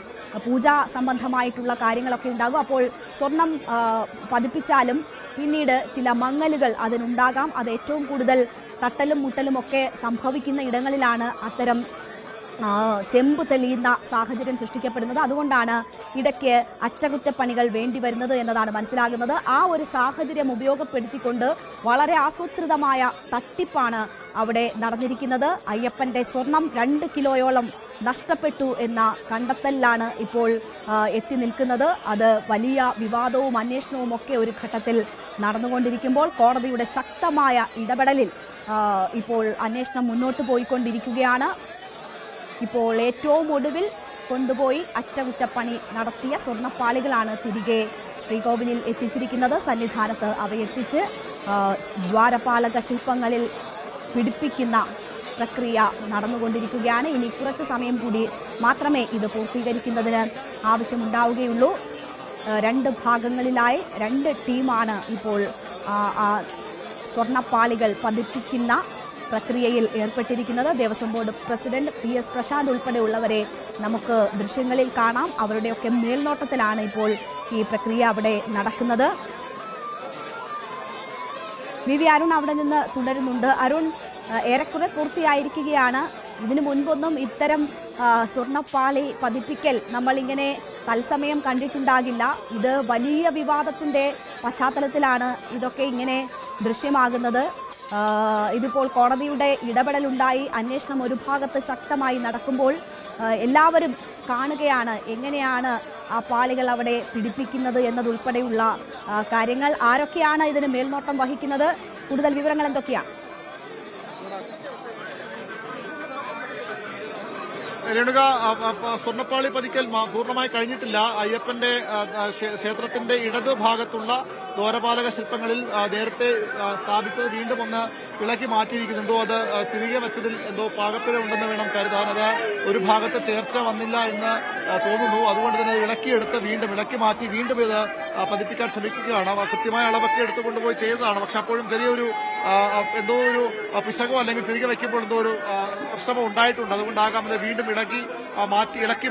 പൂജാ സംബന്ധമായിട്ടുള്ള കാര്യങ്ങളൊക്കെ ഉണ്ടാകും. അപ്പോൾ സ്വർണം പതിപ്പിച്ചാലും പിന്നീട് ചില മങ്ങലുകൾ അതിനുണ്ടാകാം. അത് ഏറ്റവും കൂടുതൽ തട്ടലും മുട്ടലും ഒക്കെ സംഭവിക്കുന്ന ഇടങ്ങളിലാണ് അത്തരം ചെമ്പ് തെളിയുന്ന സാഹചര്യം സൃഷ്ടിക്കപ്പെടുന്നത്. അതുകൊണ്ടാണ് ഇടയ്ക്ക് അറ്റകുറ്റപ്പണികൾ വേണ്ടി വരുന്നത് എന്നതാണ് മനസ്സിലാകുന്നത്. ആ ഒരു സാഹചര്യം ഉപയോഗപ്പെടുത്തിക്കൊണ്ട് വളരെ ആസൂത്രിതമായ തട്ടിപ്പാണ് അവിടെ നടന്നിരിക്കുന്നത്. അയ്യപ്പൻ്റെ സ്വർണം 2 കിലോയോളം നഷ്ടപ്പെട്ടു എന്ന കണ്ടെത്തലിലാണ് ഇപ്പോൾ എത്തി നിൽക്കുന്നത്. അത് വലിയ വിവാദവും അന്വേഷണവും ഒക്കെ ഒരു ഘട്ടത്തിൽ നടന്നുകൊണ്ടിരിക്കുമ്പോൾ കോടതിയുടെ ശക്തമായ ഇടപെടലിൽ ഇപ്പോൾ അന്വേഷണം മുന്നോട്ട് പോയിക്കൊണ്ടിരിക്കുകയാണ്. ഇപ്പോൾ ഏറ്റവും ഒടുവിൽ കൊണ്ടുപോയി അറ്റകുറ്റപ്പണി നടത്തിയ സ്വർണ്ണപ്പാളികളാണ് തിരികെ ശ്രീകോവിലിൽ എത്തിച്ചിരിക്കുന്നത്. സന്നിധാനത്ത് അവയെത്തിച്ച് ദ്വാരപാലക ശില്പങ്ങളിൽ പിടിപ്പിക്കുന്ന പ്രക്രിയ നടന്നുകൊണ്ടിരിക്കുകയാണ്. ഇനി കുറച്ച് സമയം കൂടി മാത്രമേ ഇത് പൂർത്തീകരിക്കുന്നതിന് ആവശ്യമുണ്ടാവുകയുള്ളൂ. 2 ഭാഗങ്ങളിലായി 2 ടീമാണ് ഇപ്പോൾ സ്വർണ്ണപ്പാളികൾ പതിപ്പിക്കുന്ന പ്രക്രിയയിൽ ഏർപ്പെട്ടിരിക്കുന്നത്. Devaswom board president PS Prashanth ഉൾപ്പെടെയുള്ളവരെ നമുക്ക് ദൃശ്യങ്ങളിൽ കാണാം. അവരുടെയൊക്കെ മേൽനോട്ടത്തിലാണ് ഇപ്പോൾ ഈ പ്രക്രിയ അവിടെ നടക്കുന്നത്. വി അരുൺ അവിടെ നിന്ന് തുടരുന്നുണ്ട്. അരുൺ, ഏറെക്കുറെ പൂർത്തിയായിരിക്കുകയാണ്. ഇതിനു മുൻപൊന്നും ഇത്തരം സ്വർണ്ണപ്പാളി പതിപ്പിക്കൽ നമ്മളിങ്ങനെ തത്സമയം കണ്ടിട്ടുണ്ടാകില്ല. ഇത് വലിയ വിവാദത്തിൻ്റെ പശ്ചാത്തലത്തിലാണ് ഇതൊക്കെ ഇങ്ങനെ ദൃശ്യമാകുന്നത്. ഇതിപ്പോൾ കോടതിയുടെ ഇടപെടലുണ്ടായി. അന്വേഷണം ഒരു ഭാഗത്ത് ശക്തമായി നടക്കുമ്പോൾ എല്ലാവരും കാണുകയാണ് എങ്ങനെയാണ് ആ പാളികൾ അവിടെ പിടിപ്പിക്കുന്നത് എന്നതുൾപ്പെടെയുള്ള കാര്യങ്ങൾ. ആരൊക്കെയാണ് ഇതിന് മേൽനോട്ടം വഹിക്കുന്നത്? കൂടുതൽ വിവരങ്ങൾ എന്തൊക്കെയാണ്? രേണുക, സ്വർണ്ണപ്പാളി പതിക്കൽ പൂർണ്ണമായി കഴിഞ്ഞിട്ടില്ല. അയ്യപ്പന്റെ ക്ഷേത്രത്തിന്റെ ഇടതുഭാഗത്തുള്ള ദ്വാരപാലക ശില്പങ്ങളിൽ നേരത്തെ സ്ഥാപിച്ചത് വീണ്ടും ഒന്ന് ഇളക്കി മാറ്റിയിരിക്കുന്നു. എന്തോ അത് തിരികെ വെച്ചതിൽ എന്തോ പാകപ്പിഴ ഉണ്ടെന്ന് വേണം കരുതാൻ. അത് ഒരു ഭാഗത്ത് ചേർച്ച വന്നില്ല എന്ന് തോന്നുന്നു. അതുകൊണ്ട് തന്നെ ഇളക്കിയെടുത്ത് വീണ്ടും ഇളക്കി മാറ്റി വീണ്ടും ഇത് പതിപ്പിക്കാൻ ശ്രമിക്കുകയാണ്. കൃത്യമായ അളവൊക്കെ എടുത്തുകൊണ്ടുപോയി ചെയ്തതാണ്. പക്ഷെ അപ്പോഴും ചെറിയൊരു എന്തോ ഒരു പിശകോ അല്ലെങ്കിൽ തിരികെ വയ്ക്കുമ്പോൾ എന്തോ ഒരു പ്രശ്നമോ ഉണ്ടായിട്ടുണ്ട്. അതുകൊണ്ടാകാം അത് വീണ്ടും ഇളക്കി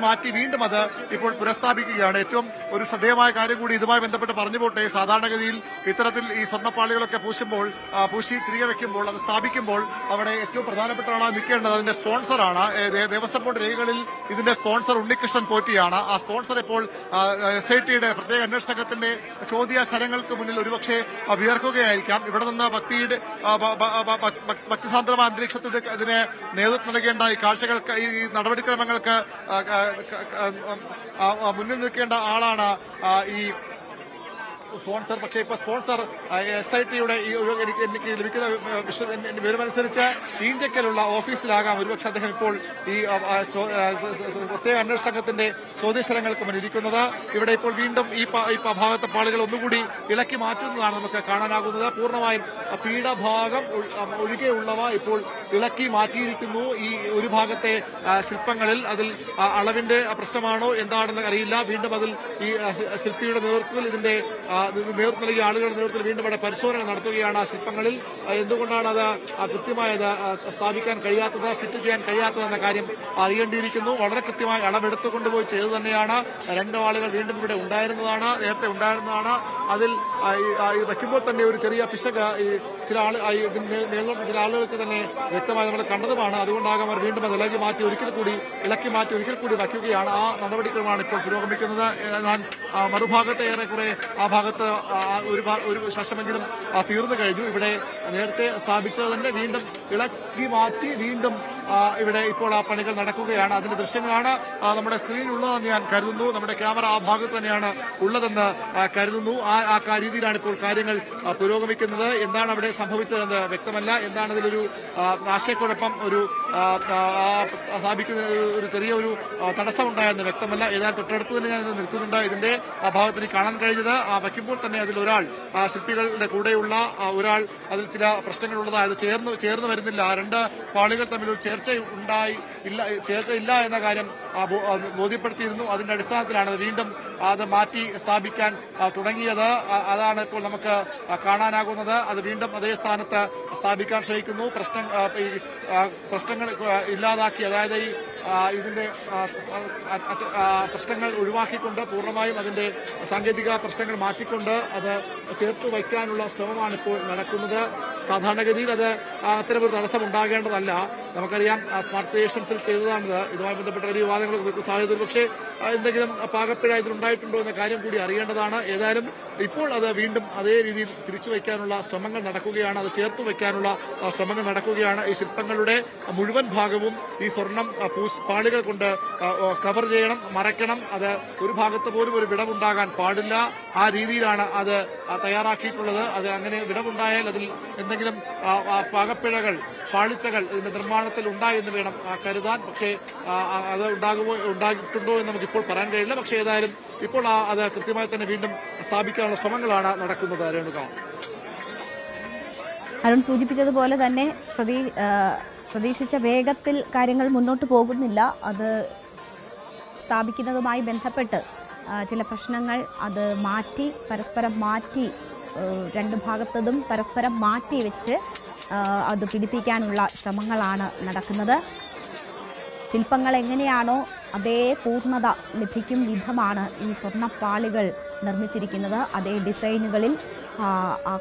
മാറ്റി വീണ്ടും അത് ഇപ്പോൾ പുനഃസ്ഥാപിക്കുകയാണ്. ഏറ്റവും ഒരു ശ്രദ്ധേയമായ കാര്യം കൂടി ഇതുമായി ബന്ധപ്പെട്ട് പറഞ്ഞു പോട്ടെ. സാധാരണഗതിയിൽ ഇത്തരത്തിൽ ഈ സ്വർണ്ണപ്പാളികളൊക്കെ പൂശി തിരികെ വെക്കുമ്പോൾ അത് സ്ഥാപിക്കുമ്പോൾ അവിടെ ഏറ്റവും പ്രധാനപ്പെട്ട ആളാണ് നിൽക്കേണ്ടത് അതിന്റെ സ്പോൺസറാണ്. ദേവസ്വം ബോർഡ് രേഖകളിൽ ഇതിന്റെ സ്പോൺസർ ഉണ്ണികൃഷ്ണൻ പോറ്റിയാണ്. ആ സ്പോൺസർ ഇപ്പോൾ SITയുടെ പ്രത്യേക അന്വേഷണ സംഘത്തിന്റെ ചോദ്യാശരങ്ങൾക്ക് മുന്നിൽ ഒരുപക്ഷെ വിയർക്കുകയായിരിക്കാം. ഇവിടെ നിന്ന് ഭക്തിസാന്ദ്രമായ അന്തരീക്ഷത്തിൽ ഇതിനെ നേതൃത്വം നൽകേണ്ട ഈ കാഴ്ചകൾക്ക് ഈ നടപടിക്രമങ്ങൾക്ക് മുന്നിൽ നിൽക്കേണ്ട ആളാണ് ഈ സ്പോൺസർ. പക്ഷേ ഇപ്പോൾ സ്പോൺസർ SITയുടെ ഈ ഒരു എനിക്ക് ലഭിക്കുന്ന വിവരമനുസരിച്ച് ഈഞ്ചക്കലുള്ള ഓഫീസിലാകാം. ഒരുപക്ഷെ അദ്ദേഹം ഇപ്പോൾ ഈ പ്രത്യേക അന്വേഷണ സംഘത്തിന്റെ ചോദ്യശരങ്ങൾക്ക് മുന്നിൽ ഇരിക്കുന്നത്. ഇവിടെ ഇപ്പോൾ വീണ്ടും ഈ ഭാഗത്തെ പാളികൾ ഒന്നുകൂടി ഇളക്കി മാറ്റുന്നതാണ് നമുക്ക് കാണാനാകുന്നത്. പൂർണ്ണമായും പീഠഭാഗം ഒഴികെയുള്ളവ ഇപ്പോൾ ഇളക്കി മാറ്റിയിരിക്കുന്നു. ഈ ഒരു ഭാഗത്തെ ശില്പങ്ങളിൽ അതിൽ അളവിന്റെ പ്രശ്നമാണോ എന്താണെന്ന് അറിയില്ല. വീണ്ടും അതിൽ ഈ ശില്പിയുടെ നേതൃത്വത്തിൽ ഇതിന്റെ നേതൃത്വം നൽകിയ ആളുകളുടെ നേതൃത്വത്തിൽ വീണ്ടും ഇവിടെ പരിശോധന നടത്തുകയാണ്. ആ ശില്പങ്ങളിൽ എന്തുകൊണ്ടാണ് അത് കൃത്യമായി സ്ഥാപിക്കാൻ കഴിയാത്തത്, ഫിറ്റ് ചെയ്യാൻ കഴിയാത്തതെന്ന കാര്യം അറിയേണ്ടിയിരിക്കുന്നു. വളരെ കൃത്യമായി അളവെടുത്തു കൊണ്ടുപോയി ചെയ്തു തന്നെയാണ്. 2 ആളുകൾ വീണ്ടും ഇവിടെ നേരത്തെ ഉണ്ടായിരുന്നതാണ്. അതിൽ വയ്ക്കുമ്പോൾ തന്നെ ഒരു ചെറിയ പിശക് ചില ആളുകൾക്ക് തന്നെ വ്യക്തമായി നമ്മൾ കണ്ടതുമാണ്. അതുകൊണ്ടാകാം അവർ വീണ്ടും അത് ഇളക്കി മാറ്റി ഒരിക്കൽ കൂടി വയ്ക്കുകയാണ്. ആ നടപടിക്രമമാണ് ഇപ്പോൾ പുരോഗമിക്കുന്നത്. എന്നാൽ മറുഭാഗത്തെ ഏറെക്കുറെ ആ ഭാഗത്ത് ഒരു വശമെങ്കിലും തീർന്നു കഴിഞ്ഞു. ഇവിടെ നേരത്തെ സ്ഥാപിച്ചത് തന്നെ വീണ്ടും ഇളക്കി മാറ്റി വീണ്ടും ഇവിടെ ഇപ്പോൾ ആ പണികൾ നടക്കുകയാണ്. അതിന്റെ ദൃശ്യങ്ങളാണ് നമ്മുടെ സ്ക്രീനിലുള്ളതെന്ന് ഞാൻ കരുതുന്നു. നമ്മുടെ ക്യാമറ ആ ഭാഗത്ത് തന്നെയാണ് ഉള്ളതെന്ന് കരുതുന്നു. ആ രീതിയിലാണ് ഇപ്പോൾ കാര്യങ്ങൾ പുരോഗമിക്കുന്നത്. എന്താണ് അവിടെ സംഭവിച്ചതെന്ന് വ്യക്തമല്ല. എന്താണ് ഇതിലൊരു ആശയക്കുഴപ്പം സ്ഥാപിക്കുന്ന ഒരു ചെറിയൊരു തടസ്സമുണ്ടായെന്ന് വ്യക്തമല്ല. ഏതായാലും തൊട്ടടുത്ത് തന്നെ ഞാൻ നിൽക്കുന്നുണ്ട്. ഇതിന്റെ ആ ഭാഗത്തിന് കാണാൻ കഴിഞ്ഞത് വയ്ക്കുമ്പോൾ തന്നെ അതിൽ ഒരാൾ ശില്പികളുടെ കൂടെയുള്ള ഒരാൾ അതിൽ ചില പ്രശ്നങ്ങളുള്ളതായി അത് ചേർന്ന് വരുന്നില്ല. 2 പാളികൾ തമ്മിൽ ഒരു ചേർച്ച ഇല്ല എന്ന കാര്യം ബോധ്യപ്പെടുത്തിയിരുന്നു. അതിന്റെ അടിസ്ഥാനത്തിലാണ് വീണ്ടും അത് മാറ്റി സ്ഥാപിക്കാൻ തുടങ്ങിയത്. അതാണ് ഇപ്പോൾ നമുക്ക് കാണാനാകുന്നത്. അത് വീണ്ടും അതേ സ്ഥാനത്ത് സ്ഥാപിക്കാൻ ശ്രമിക്കുന്നു. പ്രശ്നങ്ങൾ ഇല്ലാതാക്കി, അതായത് ഇതിന്റെ പ്രശ്നങ്ങൾ ഒഴിവാക്കിക്കൊണ്ട് പൂർണ്ണമായും അതിന്റെ സാങ്കേതിക പ്രശ്നങ്ങൾ മാറ്റിക്കൊണ്ട് അത് ചേർത്ത് വയ്ക്കാനുള്ള ശ്രമമാണ് ഇപ്പോൾ നടക്കുന്നത്. സാധാരണഗതിയിൽ അത് അത്തരമൊരു തടസ്സം ഉണ്ടാകേണ്ടതല്ല. നമുക്കറിയാം സ്മാർട്ട് ക്രിയേഷൻസിൽ ചെയ്തതാണിത്. ഇതുമായി ബന്ധപ്പെട്ട വലിയ വിവാദങ്ങൾക്ക് സാധ്യത, പക്ഷേ എന്തെങ്കിലും പാകപ്പിഴ ഇതിലുണ്ടായിട്ടുണ്ടോ എന്ന കാര്യം കൂടി അറിയേണ്ടതാണ്. ഏതായാലും ഇപ്പോൾ അത് വീണ്ടും അതേ രീതിയിൽ തിരിച്ചു വയ്ക്കാനുള്ള ശ്രമങ്ങൾ നടക്കുകയാണ്. അത് ചേർത്ത് വയ്ക്കാനുള്ള ശ്രമങ്ങൾ നടക്കുകയാണ്. ഈ ശില്പങ്ങളുടെ മുഴുവൻ ഭാഗവും ഈ സ്വർണം പാളികൾ കൊണ്ട് കവർ ചെയ്യണം, മറയ്ക്കണം. അത് ഒരു ഭാഗത്ത് പോലും ഒരു വിടവുണ്ടാകാൻ പാടില്ല. ആ രീതിയിലാണ് അത് തയ്യാറാക്കിയിട്ടുള്ളത്. അത് അങ്ങനെ വിടവുണ്ടായാൽ അതിൽ എന്തെങ്കിലും പാകപ്പിഴകൾ, പാളിച്ചകൾ ഇതിന്റെ നിർമ്മാണത്തിൽ ഉണ്ടായി എന്ന് വേണം കരുതാൻ. പക്ഷേ അത് ഉണ്ടായിട്ടുണ്ടോ എന്ന് നമുക്കിപ്പോൾ പറയാൻ കഴിയില്ല. പക്ഷേ ഏതായാലും ഇപ്പോൾ അത് കൃത്യമായി തന്നെ വീണ്ടും സ്ഥാപിക്കാനുള്ള ശ്രമങ്ങളാണ് നടക്കുന്നത്. രേണുക, അരുൺ സൂചിപ്പിച്ചതുപോലെ തന്നെ പ്രതീക്ഷിച്ച വേഗത്തിൽ കാര്യങ്ങൾ മുന്നോട്ട് പോകുന്നില്ല. അത് സ്ഥാപിക്കുന്നതുമായി ബന്ധപ്പെട്ട് ചില പ്രശ്നങ്ങൾ അത് പരസ്പരം മാറ്റി 2 ഭാഗത്തതും പരസ്പരം മാറ്റി വെച്ച് അത് പിടിപ്പിക്കാനുള്ള ശ്രമങ്ങളാണ് നടക്കുന്നത്. ശില്പങ്ങൾ എങ്ങനെയാണോ അതേ പൂർണ്ണത ലഭിക്കും വിധമാണ് ഈ സ്വർണ്ണപ്പാളികൾ നിർമ്മിച്ചിരിക്കുന്നത്. അതേ ഡിസൈനുകളിൽ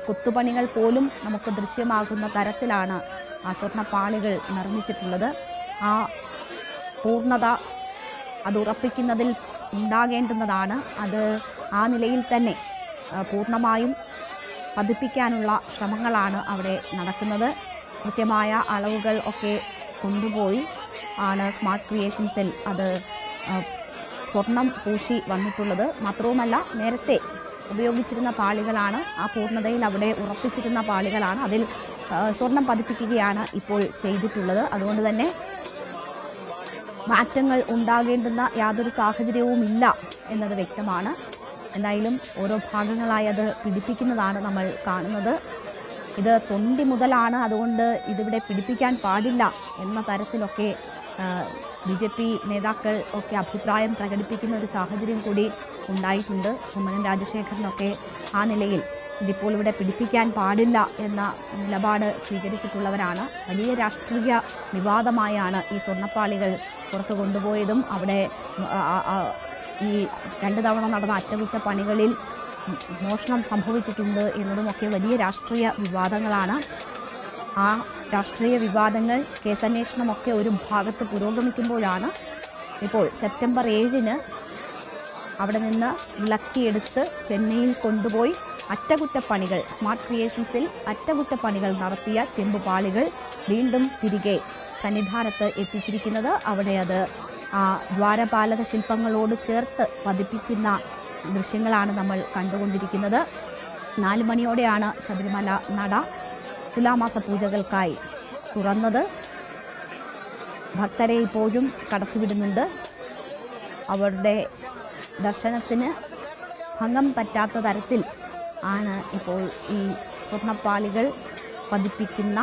കൊത്തുപണികൾ പോലും നമുക്ക് ദൃശ്യമാകുന്ന തരത്തിലാണ് ആ സ്വർണ്ണപ്പാളികൾ നിർമ്മിച്ചിട്ടുള്ളത്. ആ പൂർണ്ണത അത് ഉറപ്പിക്കുന്നതിൽ ഉണ്ടാകേണ്ടുന്നതാണ്. അത് ആ നിലയിൽ തന്നെ പൂർണ്ണമായും പതിപ്പിക്കാനുള്ള ശ്രമങ്ങളാണ് അവിടെ നടക്കുന്നത്. കൃത്യമായ അളവുകൾ ഒക്കെ കൊണ്ടുപോയി ആണ് സ്മാർട്ട് ക്രിയേഷൻസിൽ അത് സ്വർണം പൂശി വന്നിട്ടുള്ളത്. മാത്രവുമല്ല, നേരത്തെ ഉപയോഗിച്ചിരുന്ന പാളികളാണ്, ആ പൂർണ്ണതയിൽ അവിടെ ഉറപ്പിച്ചിരുന്ന പാളികളാണ്. അതിൽ സ്വർണം പതിപ്പിക്കുകയാണ് ഇപ്പോൾ ചെയ്തിട്ടുള്ളത്. അതുകൊണ്ട് തന്നെ മാറ്റങ്ങൾ ഉണ്ടാകേണ്ടുന്ന യാതൊരു സാഹചര്യവുമില്ല എന്നത് വ്യക്തമാണ്. എന്തായാലും ഓരോ ഭാഗങ്ങളായി അത് പിടിപ്പിക്കുന്നതാണ് നമ്മൾ കാണുന്നത്. ഇത് തൊണ്ടി മുതലാണ്, അതുകൊണ്ട് ഇതിവിടെ പിടിപ്പിക്കാൻ പാടില്ല എന്ന തരത്തിലൊക്കെ BJP നേതാക്കൾ ഒക്കെ അഭിപ്രായം പ്രകടിപ്പിക്കുന്ന ഒരു സാഹചര്യം കൂടി ഉണ്ടായിട്ടുണ്ട്. കുമ്മനം രാജശേഖരനൊക്കെ ആ നിലയിൽ ഇതിപ്പോൾ ഇവിടെ പിടിപ്പിക്കാൻ പാടില്ല എന്ന നിലപാട് സ്വീകരിച്ചിട്ടുള്ളവരാണ്. വലിയ രാഷ്ട്രീയ വിവാദമായാണ് ഈ സ്വർണ്ണപ്പാളികൾ പുറത്തു കൊണ്ടുപോയതും അവിടെ ഈ 2 തവണ നടന്ന അറ്റകുറ്റപ്പണികളിൽ മോഷണം സംഭവിച്ചിട്ടുണ്ട് എന്നതുമൊക്കെ വലിയ രാഷ്ട്രീയ വിവാദങ്ങളാണ്. ആ രാഷ്ട്രീയ വിവാദങ്ങൾ, കേസന്വേഷണമൊക്കെ ഒരു ഭാഗത്ത് പുരോഗമിക്കുമ്പോഴാണ് ഇപ്പോൾ സെപ്റ്റംബർ 7-ന് അവിടെ നിന്ന് ഇളക്കിയെടുത്ത് ചെന്നൈയിൽ കൊണ്ടുപോയി അറ്റകുറ്റപ്പണികൾ, സ്മാർട്ട് ക്രിയേഷൻസിൽ അറ്റകുറ്റപ്പണികൾ നടത്തിയ ചെമ്പുപാളികൾ വീണ്ടും തിരികെ സന്നിധാനത്ത് എത്തിച്ചിരിക്കുന്നത്. അവിടെ അത് ദ്വാരപാലക ശില്പങ്ങളോട് ചേർത്ത് പതിപ്പിക്കുന്ന ദൃശ്യങ്ങളാണ് നമ്മൾ കണ്ടുകൊണ്ടിരിക്കുന്നത്. 4 മണിയോടെയാണ് ശബരിമല നട തുലാമാസ പൂജകൾക്കായി തുറന്നത്. ഭക്തരെ ഇപ്പോഴും കടത്തിവിടുന്നുണ്ട്. അവരുടെ ദർശനത്തിന് ഭംഗം പറ്റാത്ത തരത്തിൽ ആണ് ഇപ്പോൾ ഈ സ്വർണ്ണപ്പാളികൾ പതിപ്പിക്കുന്ന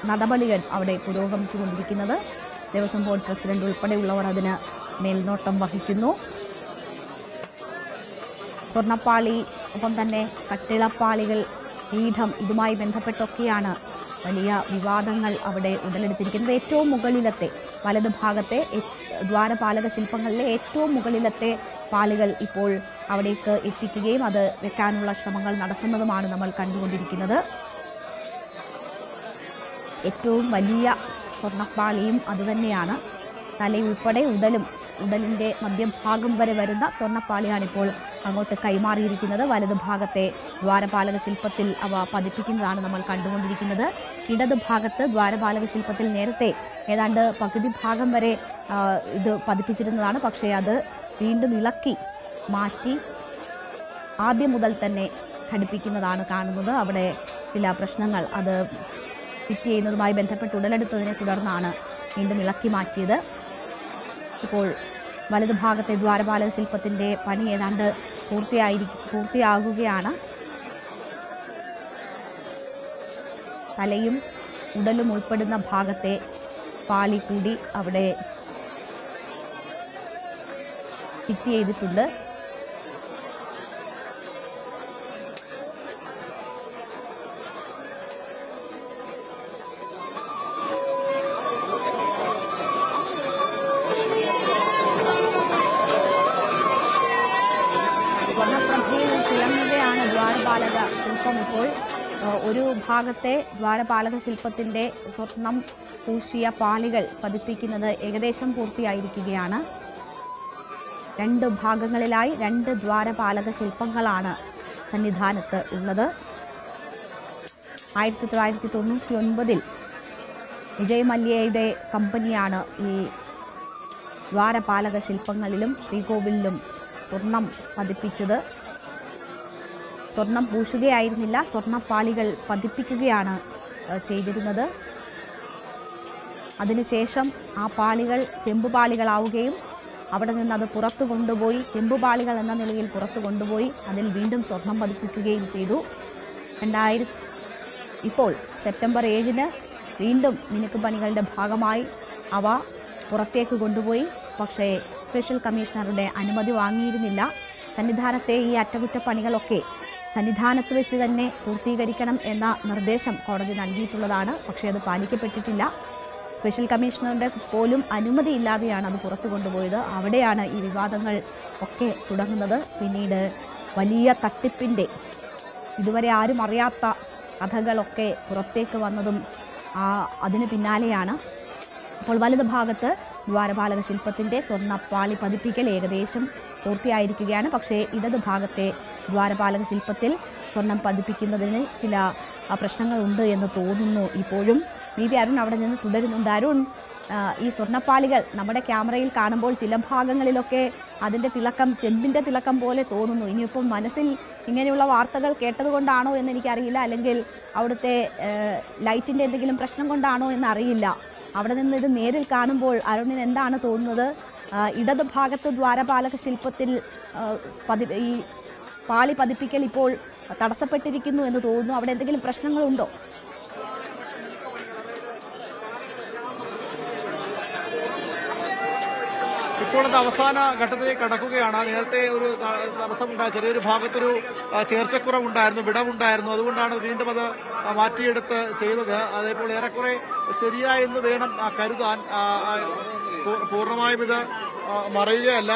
നടപടികൾ അവിടെ പുരോഗമിച്ചു കൊണ്ടിരിക്കുന്നത്. ദേവസ്വം ബോർഡ് പ്രസിഡന്റ് ഉൾപ്പെടെയുള്ളവർ അതിന് മേൽനോട്ടം വഹിക്കുന്നു. സ്വർണ്ണപ്പാളി, ഒപ്പം തന്നെ കട്ടിളപ്പാളികൾ, പീഠം, ഇതുമായി ബന്ധപ്പെട്ടൊക്കെയാണ് വലിയ വിവാദങ്ങൾ അവിടെ ഉടലെടുത്തിരിക്കുന്നത്. ഏറ്റവും മുകളിലത്തെ വലതുഭാഗത്തെ ദ്വാരപാലക ശില്പങ്ങളിലെ ഏറ്റവും മുകളിലത്തെ പാളികൾ ഇപ്പോൾ അവിടേക്ക് എത്തിക്കുകയും അത് വെക്കാനുള്ള ശ്രമങ്ങൾ നടക്കുന്നതുമാണ് നമ്മൾ കണ്ടുകൊണ്ടിരിക്കുന്നത്. ഏറ്റവും വലിയ സ്വർണ്ണപ്പാളിയും അതുതന്നെയാണ്. തലയുൾപ്പെടെ ഉടലിൻ്റെ മധ്യഭാഗം വരെ വരുന്ന സ്വർണ്ണപ്പാളിയാണിപ്പോൾ അങ്ങോട്ട് കൈമാറിയിരിക്കുന്നത്. വലതുഭാഗത്തെ ദ്വാരപാലക ശില്പത്തിൽ അവ പതിപ്പിക്കുന്നതാണ് നമ്മൾ കണ്ടുകൊണ്ടിരിക്കുന്നത്. ഇടതുഭാഗത്ത് ദ്വാരപാലക ശില്പത്തിൽ നേരത്തെ ഏതാണ്ട് പകുതി ഭാഗം വരെ ഇത് പതിപ്പിച്ചിരുന്നതാണ്. പക്ഷേ അത് വീണ്ടും ഇളക്കി മാറ്റി ആദ്യം മുതൽ തന്നെ ഘടിപ്പിക്കുന്നതാണ് കാണുന്നത്. അവിടെ ചില പ്രശ്നങ്ങൾ അത് ഫിറ്റ് ചെയ്യുന്നതുമായി ബന്ധപ്പെട്ട് ഉടലെടുത്തതിനെ തുടർന്നാണ് വീണ്ടും ഇളക്കി മാറ്റിയത്. ഇപ്പോൾ വലതുഭാഗത്തെ ദ്വാരപാലക ശില്പത്തിൻ്റെ പണി ഏതാണ്ട് പൂർത്തിയാകുകയാണ്. തലയും ഉടലും ഉൾപ്പെടുന്ന ഭാഗത്തെ പാളി കൂടി അവിടെ ഫിറ്റ് ചെയ്തിട്ടുണ്ട്. സ്വർണ്ണപ്രഭയിൽ തിളങ്ങുകയാണ് ദ്വാരപാലക ശില്പം. ഇപ്പോൾ ഒരു ഭാഗത്തെ ദ്വാരപാലക ശില്പത്തിൻ്റെ സ്വർണം പൂശിയ പാളികൾ പതിപ്പിക്കുന്നത് ഏകദേശം പൂർത്തിയായിരിക്കുകയാണ്. 2 ഭാഗങ്ങളിലായി 2 ദ്വാരപാലക ശില്പങ്ങളാണ് സന്നിധാനത്ത് ഉള്ളത്. 1999 വിജയ് മല്യയുടെ കമ്പനിയാണ് ഈ ദ്വാരപാലക ശില്പങ്ങളിലും ശ്രീകോവിലിലും സ്വർണം പതിപ്പിച്ചത്. സ്വർണം പൂശുകയായിരുന്നില്ല, സ്വർണ്ണപ്പാളികൾ പതിപ്പിക്കുകയാണ് ചെയ്തിരുന്നത്. അതിനുശേഷം ആ പാളികൾ ചെമ്പുപാളികളാവുകയും അവിടെ നിന്ന് അത് പുറത്തു കൊണ്ടുപോയി ചെമ്പുപാളികൾ എന്ന നിലയിൽ പുറത്തു കൊണ്ടുപോയി അതിൽ വീണ്ടും സ്വർണം പതിപ്പിക്കുകയും ചെയ്തു. ഇപ്പോൾ സെപ്റ്റംബർ 7-ന് വീണ്ടും മിനുക്ക് പണികളുടെ ഭാഗമായി അവ പുറത്തേക്ക് കൊണ്ടുപോയി. പക്ഷേ സ്പെഷ്യൽ കമ്മീഷണറുടെ അനുമതി വാങ്ങിയിരുന്നില്ല. സന്നിധാനത്തെ ഈ അറ്റകുറ്റപ്പണികളൊക്കെ സന്നിധാനത്ത് വെച്ച് തന്നെ പൂർത്തീകരിക്കണം എന്ന നിർദ്ദേശം കോടതി നൽകിയിട്ടുള്ളതാണ്. പക്ഷേ അത് പാലിക്കപ്പെട്ടിട്ടില്ല. സ്പെഷ്യൽ കമ്മീഷണറുടെ പോലും അനുമതിയില്ലാതെയാണ് അത് പുറത്തു കൊണ്ടുപോയത്. അവിടെയാണ് ഈ വിവാദങ്ങൾ ഒക്കെ തുടങ്ങുന്നത്. പിന്നീട് വലിയ തട്ടിപ്പിൻ്റെ ഇതുവരെ ആരും അറിയാത്ത കഥകളൊക്കെ പുറത്തേക്ക് വന്നതും അതിന് പിന്നാലെയാണ്. അപ്പോൾ വലതുഭാഗത്ത് ദ്വാരപാലക ശില്പത്തിൻ്റെ സ്വർണ്ണപ്പാളി പതിപ്പിക്കൽ ഏകദേശം പൂർത്തിയായിരിക്കുകയാണ്. പക്ഷേ ഇടതുഭാഗത്തെ ദ്വാരപാലക ശില്പത്തിൽ സ്വർണം പതിപ്പിക്കുന്നതിന് ചില പ്രശ്നങ്ങളുണ്ട് എന്ന് തോന്നുന്നു. ഇപ്പോഴും വി അരുൺ അവിടെ നിന്ന് തുടരുന്നുണ്ട്. അരുൺ, ഈ സ്വർണ്ണപ്പാളികൾ നമ്മുടെ ക്യാമറയിൽ കാണുമ്പോൾ ചില ഭാഗങ്ങളിലൊക്കെ അതിൻ്റെ തിളക്കം ചെമ്പിൻ്റെ തിളക്കം പോലെ തോന്നുന്നു. ഇനിയിപ്പം മനസ്സിൽ ഇങ്ങനെയുള്ള വാർത്തകൾ കേട്ടതുകൊണ്ടാണോ എന്ന് എനിക്കറിയില്ല, അല്ലെങ്കിൽ അവിടുത്തെ ലൈറ്റിൻ്റെ എന്തെങ്കിലും പ്രശ്നം കൊണ്ടാണോ എന്നറിയില്ല. അവിടെ നിന്ന് ഇത് നേരിൽ കാണുമ്പോൾ അരുണിന് എന്താണ് തോന്നുന്നത്? ഇടതുഭാഗത്ത് ദ്വാരപാലക ശില്പത്തിൽ ഈ പാളി പതിപ്പിക്കൽ ഇപ്പോൾ തടസ്സപ്പെട്ടിരിക്കുന്നു എന്ന് തോന്നുന്നു. അവിടെ എന്തെങ്കിലും പ്രശ്നങ്ങളുണ്ടോ? ഇപ്പോൾ ഇപ്പോൾ അത് അവസാന ഘട്ടത്തിലേക്ക് കടക്കുകയാണ്. നേരത്തെ ഒരു തടസ്സമുണ്ടായ ചെറിയൊരു ഭാഗത്തൊരു ചേർച്ചക്കുറവുണ്ടായിരുന്നു, വിടവുണ്ടായിരുന്നു. അതുകൊണ്ടാണ് വീണ്ടും അത് മാറ്റിയെടുത്ത് ചെയ്തത്. അതേപോലെ ഏറെക്കുറെ ശരിയായെന്ന് വേണം കരുതാൻ. പൂർണ്ണമായും ഇത് മറയുകയല്ല,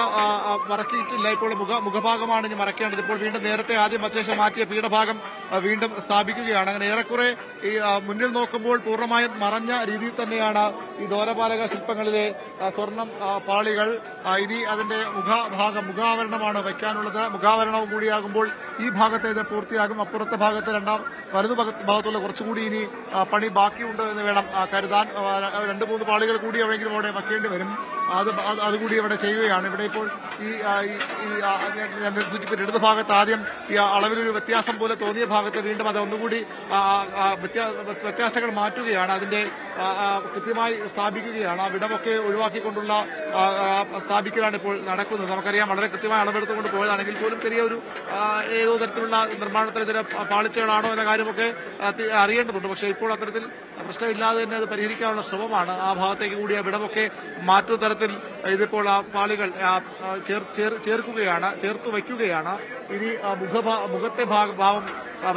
മറക്കിയിട്ടില്ല. ഇപ്പോൾ മുഖഭാഗമാണ് ഇനി മറക്കേണ്ടത്. ഇപ്പോൾ വീണ്ടും നേരത്തെ ആദ്യം വച്ചശേഷം മാറ്റിയ പീഠഭാഗം വീണ്ടും സ്ഥാപിക്കുകയാണ്. അങ്ങനെ ഏറെക്കുറെ ഈ മുന്നിൽ നോക്കുമ്പോൾ പൂർണ്ണമായും മറഞ്ഞ രീതിയിൽ തന്നെയാണ് ഈ ദ്വാരപാലക ശില്പങ്ങളിലെ സ്വർണം പാളികൾ. ഇനി അതിന്റെ മുഖാവരണമാണ് വയ്ക്കാനുള്ളത്. മുഖാവരണവും കൂടിയാകുമ്പോൾ ഈ ഭാഗത്തെ ഇത് പൂർത്തിയാകും. അപ്പുറത്തെ ഭാഗത്ത് വലതു ഭാഗത്തുള്ള കുറച്ചുകൂടി ഇനി പണി ബാക്കിയുണ്ട് എന്ന് വേണം കരുതാൻ. 2-3 പാളികൾ കൂടി എവിടെയെങ്കിലും അവിടെ വയ്ക്കേണ്ടി വരും. അതുകൂടി ഇവിടെ ചെയ്യുകയാണ്. ഇവിടെ ഇപ്പോൾ ഞാൻ സൂചിപ്പിച്ച ഇടത് ഭാഗത്ത് ആദ്യം ഈ അളവിലൊരു വ്യത്യാസം പോലെ തോന്നിയ ഭാഗത്ത് വീണ്ടും അത് ഒന്നുകൂടി വ്യത്യാസങ്ങൾ മാറ്റുകയാണ്. അതിന്റെ കൃത്യമായി സ്ഥാപിക്കുകയാണ്. ആ വിടവൊക്കെ ഒഴിവാക്കിക്കൊണ്ടുള്ള സ്ഥാപിക്കലാണ് ഇപ്പോൾ നടക്കുന്നത്. നമുക്കറിയാം, വളരെ കൃത്യമായി അളവെടുത്തുകൊണ്ട് പോയതാണെങ്കിൽ പോലും ചെറിയൊരു ഏതോ തരത്തിലുള്ള നിർമ്മാണത്തിൽ ചില പാളിച്ചകളാണോ എന്ന കാര്യമൊക്കെ അറിയേണ്ടതുണ്ട്. പക്ഷേ ഇപ്പോൾ അത്തരത്തിൽ പ്രശ്നമില്ലാതെ തന്നെ അത് പരിഹരിക്കാനുള്ള ശ്രമമാണ്. ആ ഭാഗത്തേക്ക് കൂടി ആ വിടവൊക്കെ മാറ്റുന്ന തരത്തിൽ ഇതിപ്പോൾ ആ പാളികൾ ചേർത്തു വയ്ക്കുകയാണ്. ഇനി മുഖത്തെ ഭാവം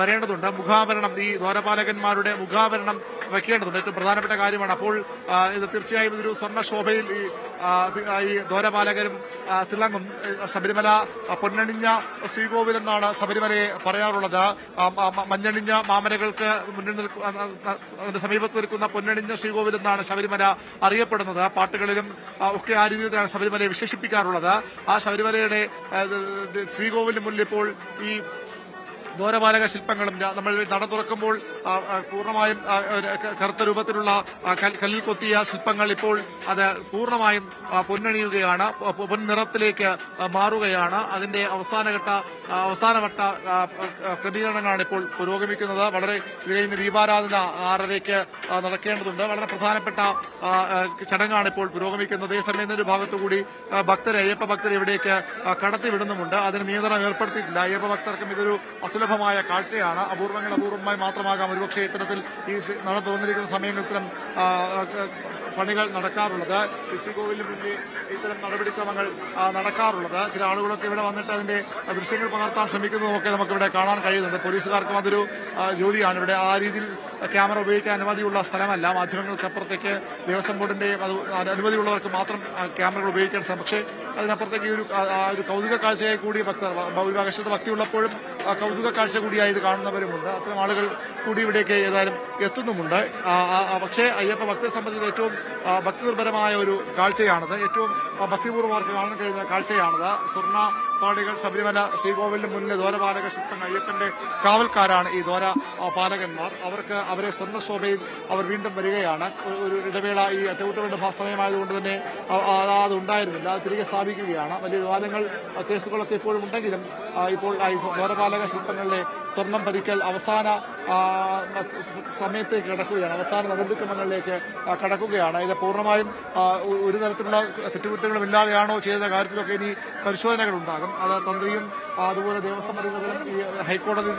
വരേണ്ടതുണ്ട്. മുഖാവരണം, ഈ ദ്വാരപാലകന്മാരുടെ മുഖാവരണം വയ്ക്കേണ്ടതുണ്ട്. ഏറ്റവും പ്രധാനപ്പെട്ട കാര്യമാണ്. അപ്പോൾ ഇത് തീർച്ചയായും ഇതൊരു സ്വർണ്ണശോഭയിൽ ഈ ദ്വാരപാലകരും തിളങ്ങും. ശബരിമല പൊന്നണിഞ്ഞ ശ്രീകോവിൽ എന്നാണ് ശബരിമലയെ പറയാറുള്ളത്. മഞ്ഞണിഞ്ഞ മാമരകൾക്ക് അതിന്റെ സമീപത്ത് നിൽക്കുന്ന പൊന്നണിഞ്ഞ ശ്രീകോവിൽ എന്നാണ് ശബരിമല അറിയപ്പെടുന്നത്. പാട്ടുകളിലും ഒക്കെ ആ രീതിയിലാണ് ശബരിമലയെ വിശേഷിപ്പിക്കാറുള്ളത്. ആ ശബരിമലയുടെ ശ്രീകോവിലിന് മുന്നിൽ ഇപ്പോൾ ഈ ദ്വാരപാലക ശില്പങ്ങളും നമ്മൾ നട തുറക്കുമ്പോൾ പൂർണ്ണമായും കറുത്ത രൂപത്തിലുള്ള കല്ലിൽ കൊത്തിയ ശില്പങ്ങൾ ഇപ്പോൾ അത് പൂർണ്ണമായും പൊന്നണിയുകയാണ്, പൊൻനിറത്തിലേക്ക് മാറുകയാണ്. അതിന്റെ അവസാനവട്ട ക്രമീകരണങ്ങളാണ് ഇപ്പോൾ പുരോഗമിക്കുന്നത്. വളരെ ഇത് കഴിഞ്ഞ് ദീപാരാധന 6:30-ക്ക് നടക്കേണ്ടതുണ്ട്. വളരെ പ്രധാനപ്പെട്ട ചടങ്ങാണ് ഇപ്പോൾ പുരോഗമിക്കുന്നത്. അതേസമയം ഒരു ഭാഗത്തുകൂടി അയ്യപ്പ ഭക്തരെ ഇവിടേക്ക് കടത്തിവിടുന്നുമുണ്ട്. അതിന് നിയന്ത്രണം ഏർപ്പെടുത്തിയിട്ടില്ല. അയ്യപ്പ ഭക്തർക്കും ഇതൊരു സുലഭമായ കാഴ്ചയാണ്. അപൂർവമായി മാത്രമാകാം ഒരുപക്ഷെ ഇത്തരത്തിൽ ഈ നട തുറന്നിരിക്കുന്ന സമയങ്ങളിൽ ഇത്തരം പണികൾ നടക്കാറുള്ളത്. ശ്രീകോവിലിന് മുന്നിൽ ഇത്തരം നടപടിക്രമങ്ങൾ നടക്കാറുള്ളത്. ചില ആളുകളൊക്കെ ഇവിടെ വന്നിട്ട് അതിന്റെ ദൃശ്യങ്ങൾ പകർത്താൻ ശ്രമിക്കുന്നതൊക്കെ നമുക്കിവിടെ കാണാൻ കഴിയുന്നുണ്ട്. പോലീസുകാർക്കും അതൊരു ജോലിയാണ്. ഇവിടെ ആ രീതിയിൽ ക്യാമറ ഉപയോഗിക്കാൻ അനുമതിയുള്ള സ്ഥലമല്ല. മാധ്യമങ്ങൾക്കപ്പുറത്തേക്ക് ദേവസ്വം ബോർഡിന്റെ അനുമതിയുള്ളവർക്ക് മാത്രം ക്യാമറകൾ ഉപയോഗിക്കാൻ സാധിക്കും. പക്ഷേ അതിനപ്പുറത്തേക്ക് ഒരു കൗതുക കാഴ്ചയായി കൂടി ഭക്തർ, ഒരു വശത്ത് ഭക്തിയുള്ളപ്പോഴും കൗതുക കാഴ്ച കൂടിയായി ഇത് കാണുന്നവരുമുണ്ട്. അത്തരം ആളുകൾ കൂടി ഇവിടേക്ക് ഏതായാലും എത്തുന്നുമുണ്ട്. പക്ഷേ അയ്യപ്പ ഭക്തരെ സംബന്ധിച്ച് ഏറ്റവും ഭക്തിനിർഭരമായ ഒരു കാഴ്ചയാണത്. ഏറ്റവും ഭക്തിപൂർവ്വം കാണാൻ കഴിയുന്ന കാഴ്ചയാണത്. സ്വർണ്ണ പാളികൾ ശബരിമല ശ്രീകോവിലിന് മുന്നിലെ ദ്വാരപാലക ശില്പങ്ങൾ, അയ്യപ്പന്റെ കാവൽക്കാരാണ് ഈ ദ്വാരപാലകന്മാർ. അവരെ സ്വർണ്ണശോഭയിൽ അവർ വീണ്ടും വരികയാണ്. ഒരു ഇടവേള, ഈ അറ്റകുറ്റപ്പണിയുടെ സമയമായതുകൊണ്ട് തന്നെ അത് ഉണ്ടായിരുന്നില്ല. അത് തിരികെ സ്ഥാപിക്കുകയാണ്. വലിയ വിവാദങ്ങൾ, കേസുകളൊക്കെ ഇപ്പോഴും ഉണ്ടെങ്കിലും ഇപ്പോൾ ദ്വാരപാലക ശില്പങ്ങളിലെ സ്വർണം പതിക്കൽ അവസാന സമയത്തേക്ക് കടക്കുകയാണ്. അവസാന നടപടിക്രമങ്ങളിലേക്ക് കടക്കുകയാണ്. ഇത് പൂർണ്ണമായും ഒരു തരത്തിലുള്ള തെറ്റുകുറ്റങ്ങളും ഇല്ലാതെയാണോ ചെയ്ത കാര്യത്തിലൊക്കെ ഇനി പരിശോധനകൾ ഉണ്ടാകും. അത് തന്ത്രിയും അതുപോലെ ദേവസ്വം അധികൃതരും ഈ ഹൈക്കോടതി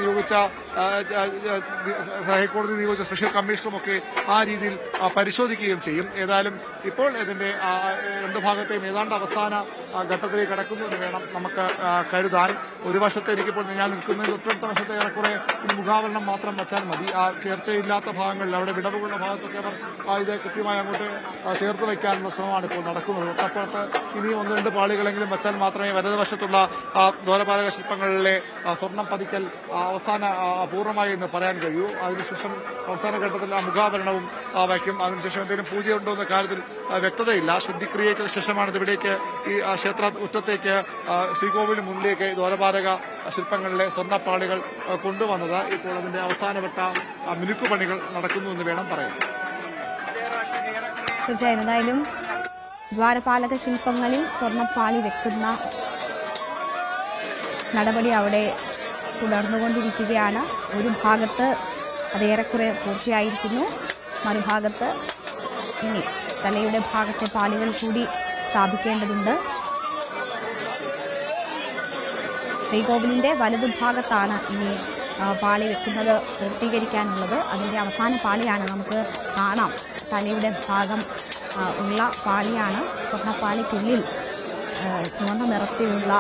നിയോഗിച്ച സ്പെഷ്യൽ കമ്മീഷണറും ഒക്കെ ആ രീതിയിൽ പരിശോധിക്കുകയും ചെയ്യും. ഏതായാലും ഇപ്പോൾ ഇതിന്റെ 2 ഭാഗത്തെയും ഏതാണ്ട് അവസാന ഘട്ടത്തിലേക്ക് കടക്കുന്നു എന്ന് വേണം നമുക്ക് കരുതാൻ. ഒരു വശത്ത് എനിക്കിപ്പോൾ ഞാൻ നിൽക്കുന്നത് തൊട്ടടുത്ത വശത്തെ ഏറെക്കുറെ മുഖാവരണം മാത്രം വച്ചാൽ മതി. ആ ചേർച്ചയില്ലാത്ത ഭാഗങ്ങളിൽ, അവിടെ വിടവുകളുള്ള ഭാഗത്തൊക്കെ അവർ ഇത് കൃത്യമായി അങ്ങോട്ട് ചേർത്ത് വയ്ക്കാനുള്ള ശ്രമമാണ് ഇപ്പോൾ നടക്കുന്നത്. തൊട്ടപ്പുറത്ത് ഇനിയും 1-2 പാളികളെങ്കിലും വച്ചാൽ മാത്രമേ വലതുവശത്തുള്ള ദ്വാരപാലക ശില്പങ്ങളിലെ സ്വർണം പതിക്കൽ പൂർണ്ണമായി എന്ന് പറയാൻ കഴിയൂ. അതിനുശേഷം അവസാന ഘട്ടത്തിൽ ആ മുഖാഭരണവും വയ്ക്കും. അതിനുശേഷം എന്തെങ്കിലും പൂജയുണ്ടോ എന്ന കാര്യത്തിൽ വ്യക്തതയില്ല. ശുദ്ധിക്രിയയ്ക്ക് ശേഷമാണ് ഇവിടേക്ക് ഈ ക്ഷേത്ര മുറ്റത്തേക്ക് ശ്രീകോവിലിന് മുന്നിലേക്ക് ദ്വാരപാലക ശില്പങ്ങളിലെ സ്വർണ്ണപ്പാളികൾ കൊണ്ടുവന്നത്. ഇപ്പോൾ അതിന്റെ അവസാനവട്ട മിനുക്കുപണികൾ നടക്കുന്നു എന്ന് വേണം പറയാൻ. തീർച്ചയായും എന്തായാലും ദ്വാരപാലക ശില്പങ്ങളിൽ സ്വർണ്ണപ്പാളി വെക്കുന്ന നടപടി അവിടെ തുടർന്നുകൊണ്ടിരിക്കുകയാണ്. ഒരു ഭാഗത്ത് അത് ഏറെക്കുറെ പൂർത്തിയായിരിക്കുന്നു. മറുഭാഗത്ത് ഇനി തലയുടെ ഭാഗത്തെ പാളികൾ കൂടി സ്ഥാപിക്കേണ്ടതുണ്ട്. ശ്രീകോവിലിൻ്റെ വലതുഭാഗത്താണ് ഇനി പാളി വെക്കുന്നത് പൂർത്തീകരിക്കാനുള്ളത്. അതിൻ്റെ അവസാന പാളിയാണ്, നമുക്ക് കാണാം. തലയുടെ ഭാഗം ഉള്ള പാളിയാണ്. സ്വർണ്ണപ്പാളിക്കുള്ളിൽ ചുവന്ന നിറത്തിലുള്ള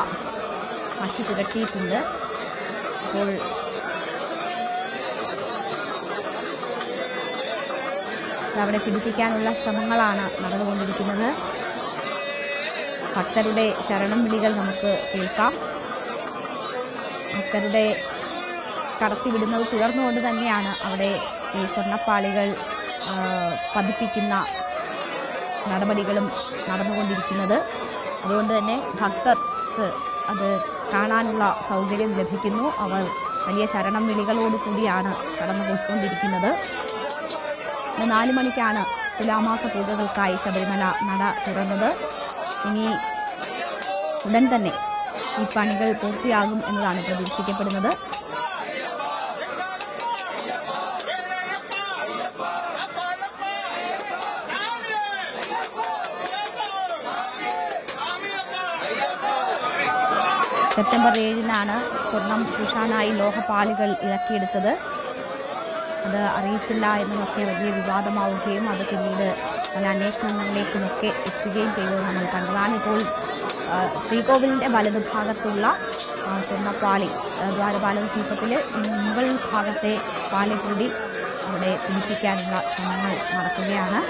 മഷി പുരട്ടിയിട്ടുണ്ട്. അപ്പോൾ അവിടെ പിടിപ്പിക്കാനുള്ള ശ്രമങ്ങളാണ് നടന്നുകൊണ്ടിരിക്കുന്നത്. ഭക്തരുടെ ശരണം വിളികൾ നമുക്ക് കേൾക്കാം. ഭക്തരുടെ കടത്തിവിടുന്നത് തുടർന്നുകൊണ്ട് തന്നെയാണ് അവിടെ ഈ സ്വർണ്ണപ്പാളികൾ പതിപ്പിക്കുന്ന നടപടികളും നടന്നുകൊണ്ടിരിക്കുന്നത്. അതുകൊണ്ട് തന്നെ ഭക്തർക്ക് അത് കാണാനുള്ള സൗകര്യം ലഭിക്കുന്നു. അവർ വലിയ ശരണം വിളികളോട് കൂടിയാണ് കടന്നു പോയിക്കൊണ്ടിരിക്കുന്നത്. 4 മണിക്കാണ് തുലാമാസ പൂജകൾക്കായി ശബരിമല നട തുറന്നത്. ഇനി ഉടൻ തന്നെ ഈ പണികൾ പൂർത്തിയാകും എന്നതാണ് പ്രതീക്ഷിക്കപ്പെടുന്നത്. സെപ്റ്റംബർ 7-നാണ് സ്വർണം പൂശാനായി ലോഹപ്പാളികൾ ഇറക്കിയെടുത്തത്. അത് അറിയിച്ചില്ല എന്നതൊക്കെ വലിയ വിവാദമാവുകയും അത് പിന്നീട് പല അന്വേഷണങ്ങളിലേക്കുമൊക്കെ എത്തുകയും ചെയ്തത് നമ്മൾ കണ്ടതാണ്. ഇപ്പോൾ ശ്രീകോവിലിൻ്റെ വലതുഭാഗത്തുള്ള സ്വർണ്ണപ്പാളി ദ്വാരപാലക ശില്പത്തിൽ മുകൾ ഭാഗത്തെ പാളി കൂടി അവിടെ പിടിപ്പിക്കാനുള്ള ശ്രമങ്ങൾ നടക്കുകയാണ്.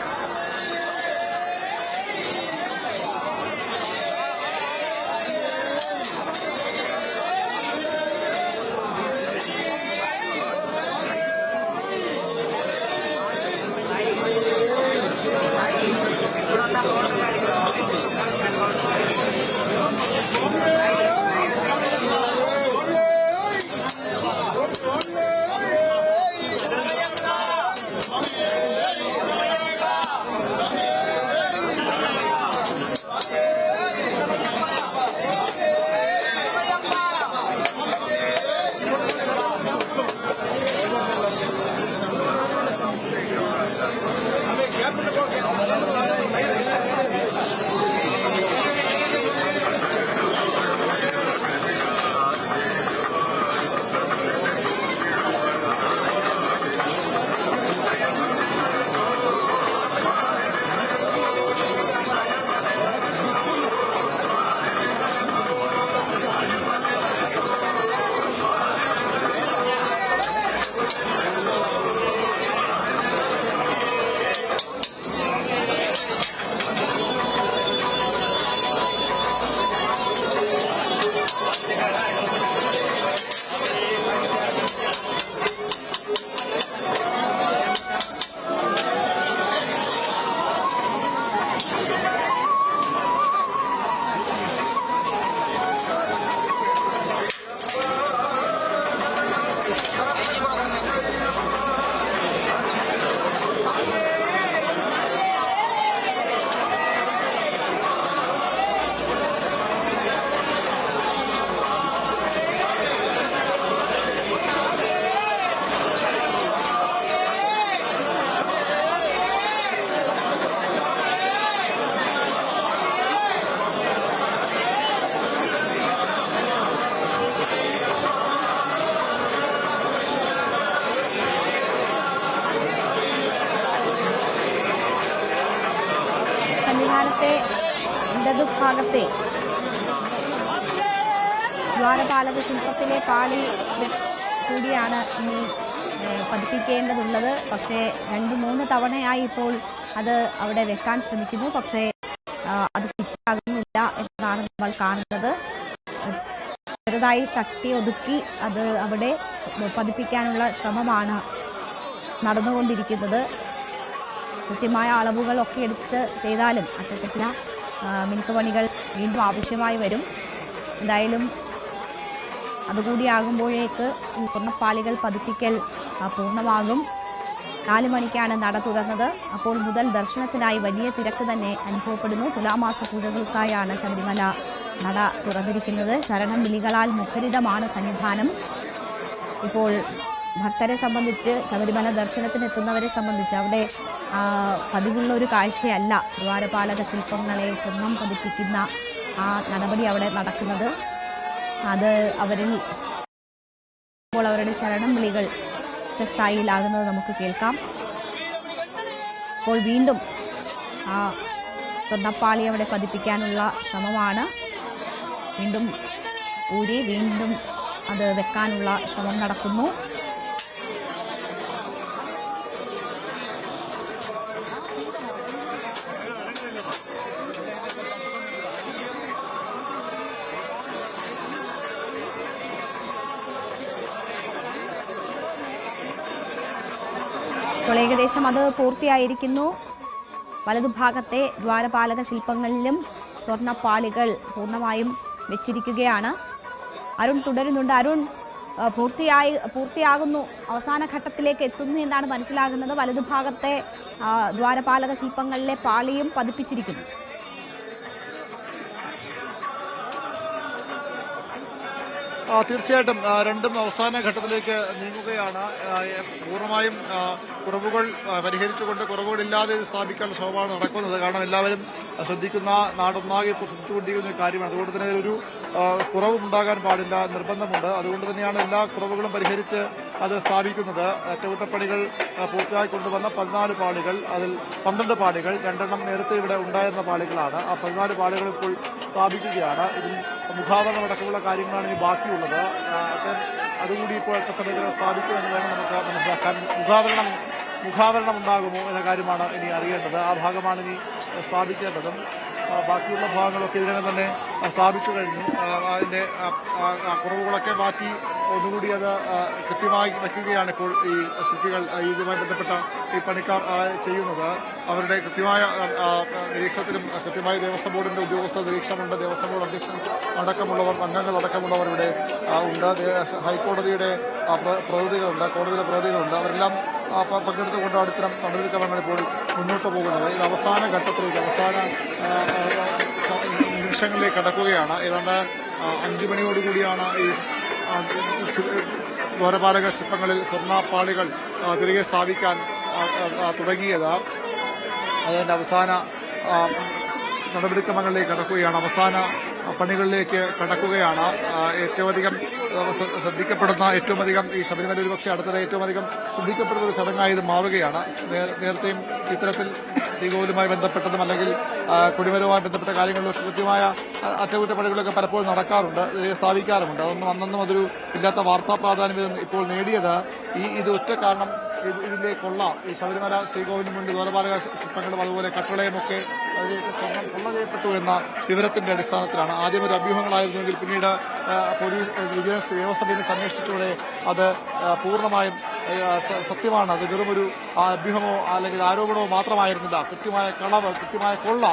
ഇടതുഭാഗത്തെ ദ്വാരപാലക ശില്പത്തിലെ പാളി കൂടിയാണ് ഇനി പതിപ്പിക്കേണ്ടതുള്ളത്. പക്ഷേ 2-3 തവണയായി ഇപ്പോൾ അത് അവിടെ വെക്കാൻ ശ്രമിക്കുന്നു. പക്ഷേ അത് ഫിറ്റാകുന്നില്ല എന്നതാണ് നമ്മൾ കാണുന്നത്. ചെറുതായി തട്ടി ഒതുക്കി അത് അവിടെ പതിപ്പിക്കാനുള്ള ശ്രമമാണ് നടന്നുകൊണ്ടിരിക്കുന്നത്. കൃത്യമായ അളവുകളൊക്കെ എടുത്ത് ചെയ്താലും അറ്റത്തെ ചില മിനുക്കുപണികൾ വീണ്ടും ആവശ്യമായി വരും. എന്തായാലും അതുകൂടിയാകുമ്പോഴേക്ക് ഈ സ്വർണ്ണപ്പാളികൾ പതിപ്പിക്കൽ പൂർണ്ണമാകും. 4 മണിക്കാണ് നട തുറന്നത്. അപ്പോൾ മുതൽ ദർശനത്തിനായി വലിയ തിരക്ക് തന്നെ അനുഭവപ്പെടുന്നു. തുലാമാസ പൂജകൾക്കായാണ് ശബരിമല നട തുറന്നിരിക്കുന്നത്. ശരണം വിളികളാൽ മുഖരിതമാണ് സന്നിധാനം. ഇപ്പോൾ ഭക്തരെ സംബന്ധിച്ച്, ശബരിമല ദർശനത്തിനെത്തുന്നവരെ സംബന്ധിച്ച് അവിടെ പതിവുള്ള ഒരു കാഴ്ചയല്ല ദ്വാരപാലക ശില്പങ്ങളെ സ്വർണം പതിപ്പിക്കുന്ന ആ നടപടി അവിടെ നടക്കുന്നത്. അത് അവരിൽ ഇപ്പോൾ അവരുടെ ശരണം വിളികൾ ഉച്ചസ്ഥായിലാകുന്നത് നമുക്ക് കേൾക്കാം. അപ്പോൾ വീണ്ടും ആ സ്വർണ്ണപ്പാളി അവിടെ പതിപ്പിക്കാനുള്ള ശ്രമമാണ്. വീണ്ടും ഊരി വീണ്ടും അത് വെക്കാനുള്ള ശ്രമം നടക്കുന്നു. ഇപ്പോൾ ഏകദേശം അത് പൂർത്തിയായിരിക്കുന്നു. വലതുഭാഗത്തെ ദ്വാരപാലക ശില്പങ്ങളിലും സ്വർണ്ണപ്പാളികൾ പൂർണ്ണമായും വെച്ചിരിക്കുകയാണ്. അരുൺ തുടരുന്നുണ്ട്. അരുൺ, പൂർത്തിയാകുന്നു, അവസാന ഘട്ടത്തിലേക്ക് എത്തുന്നു എന്നാണ് മനസ്സിലാകുന്നത്. വലതുഭാഗത്തെ ദ്വാരപാലക ശില്പങ്ങളിലെ പാളിയും പതിപ്പിച്ചിരിക്കുന്നു. തീർച്ചയായിട്ടും രണ്ടും അവസാന ഘട്ടത്തിലേക്ക് നീങ്ങുകയാണ്. പൂർണ്ണമായും കുറവുകൾ പരിഹരിച്ചുകൊണ്ട് കുറവുകളില്ലാതെ സ്ഥാപിക്കാനുള്ള ശ്രമമാണ് നടക്കുന്നത്. കാരണം എല്ലാവരും ശ്രദ്ധിക്കുന്ന, നാടൊന്നാകെ ഇപ്പോൾ ശ്രദ്ധിച്ചുകൊണ്ടിരിക്കുന്ന ഒരു കാര്യമാണ്. അതുകൊണ്ട് തന്നെ ഒരു കുറവുണ്ടാകാൻ പാടില്ല, നിർബന്ധമുണ്ട്. അതുകൊണ്ട് തന്നെയാണ് എല്ലാ കുറവുകളും പരിഹരിച്ച് അത് സ്ഥാപിക്കുന്നത്. അറ്റകുറ്റപ്പണികൾ പൂർത്തിയായി കൊണ്ടുവന്ന 14 പാളികൾ, അതിൽ 12 പാളികൾ, 2 നേരത്തെ ഇവിടെ ഉണ്ടായിരുന്ന പാളികളാണ്. ആ 14 പാളികൾ ഇപ്പോൾ സ്ഥാപിക്കുകയാണ്. ഇതിൽ മുഖാവരണം അടക്കമുള്ള കാര്യങ്ങളാണ് ഇനി ബാക്കിയുള്ളത്. അതുകൂടി ഇപ്പോൾ സമയത്ത് സ്ഥാപിക്കുമെന്ന് വേണം നമുക്ക് മനസ്സിലാക്കാൻ. മുഖാവരണം ഉണ്ടാകുമോ എന്ന കാര്യമാണ് ഇനി അറിയേണ്ടത്. ആ ഭാഗമാണ് ഇനി സ്ഥാപിക്കേണ്ടതും. ബാക്കിയുള്ള ഭാഗങ്ങളൊക്കെ ഇതിനകം തന്നെ സ്ഥാപിച്ചു കഴിഞ്ഞു. അതിന്റെ കുറവുകളൊക്കെ മാറ്റി ഒന്നുകൂടി അത് കൃത്യമായി വയ്ക്കുകയാണ് ഇപ്പോൾ ഈ ശില്പികൾ, ഇതുമായി ബന്ധപ്പെട്ട ഈ പണിക്കാർ ചെയ്യുന്നത്. അവരുടെ കൃത്യമായ നിരീക്ഷണത്തിലും കൃത്യമായി ദേവസ്വം ബോർഡിന്റെ ഉദ്യോഗസ്ഥർ നിരീക്ഷണമുണ്ട്. ദേവസ്വം ബോർഡ് അധ്യക്ഷൻ അടക്കമുള്ളവർ, അംഗങ്ങൾ അടക്കമുള്ളവർ ഇവിടെ ഉണ്ട്. ഹൈക്കോടതിയുടെ പ്രതിനിധികളുണ്ട്, കോടതിയിലെ പ്രതിനിധികളുണ്ട്. അവരെല്ലാം പങ്കെടുത്തുകൊണ്ടാണ് ഇത്തരം നടപടിക്രമങ്ങൾ ഇപ്പോൾ മുന്നോട്ട് പോകുന്നത്. ഇത് അവസാന ഘട്ടത്തിലേക്ക്, അവസാന നിമിഷങ്ങളിലേക്ക് കടക്കുകയാണ്. ഏതാണ്ട് 5 മണിയോടുകൂടിയാണ് ഈ ദ്വാരപാലക ശില്പങ്ങളിൽ സ്വർണ്ണപ്പാളികൾ തിരികെ സ്ഥാപിക്കാൻ തുടങ്ങിയത്. അതിന്റെ അവസാന നടപടിക്രമങ്ങളിലേക്ക് കടക്കുകയാണ്, അവസാന പണികളിലേക്ക് കടക്കുകയാണ്. ഏറ്റവും അധികം ശ്രദ്ധിക്കപ്പെടുന്ന, ഏറ്റവും അധികം ഈ ശബരിമല ഒരുപക്ഷെ അടുത്തിടെ ഏറ്റവും അധികം ശ്രദ്ധിക്കപ്പെടുന്ന ഒരു ചടങ്ങായി ഇത് മാറുകയാണ്. നേരത്തെയും ഇത്തരത്തിൽ ശ്രീകോവിലുമായി ബന്ധപ്പെട്ടതും അല്ലെങ്കിൽ കൊടിമരവുമായി ബന്ധപ്പെട്ട കാര്യങ്ങളിലൊക്കെ കൃത്യമായ അറ്റകുറ്റപ്പണികളൊക്കെ പലപ്പോഴും നടക്കാറുണ്ട്, സ്ഥാപിക്കാറുമുണ്ട്. അതൊന്നും അതൊരു ഇല്ലാത്ത വാർത്താ പ്രാധാന്യം ഇപ്പോൾ നേടിയത് ഇത് ഒറ്റ കാരണം, ഇതിന്റെ കൊള്ള, ഈ ശബരിമല ശ്രീകോവിലിന് മുന്നിൽ ദ്വാരപാലക ശില്പങ്ങളും അതുപോലെ കട്ടളയുമൊക്കെ സ്വർണം കൊള്ള ചെയ്യപ്പെട്ടു എന്ന വിവരത്തിന്റെ അടിസ്ഥാനത്തിലാണ്. ആദ്യം ഒരു അഭ്യൂഹങ്ങളായിരുന്നുവെങ്കിൽ പിന്നീട് പോലീസ്, വിജിലൻസ്, ദേവസ്വം അന്വേഷിച്ചതോടെ അത് പൂർണ്ണമായും സത്യമാണ്. അത് വെറുമൊരു അഭ്യൂഹമോ അല്ലെങ്കിൽ ആരോപണമോ മാത്രമായിരുന്നില്ല. കൃത്യമായ കളവ്, കൃത്യമായ കൊള്ള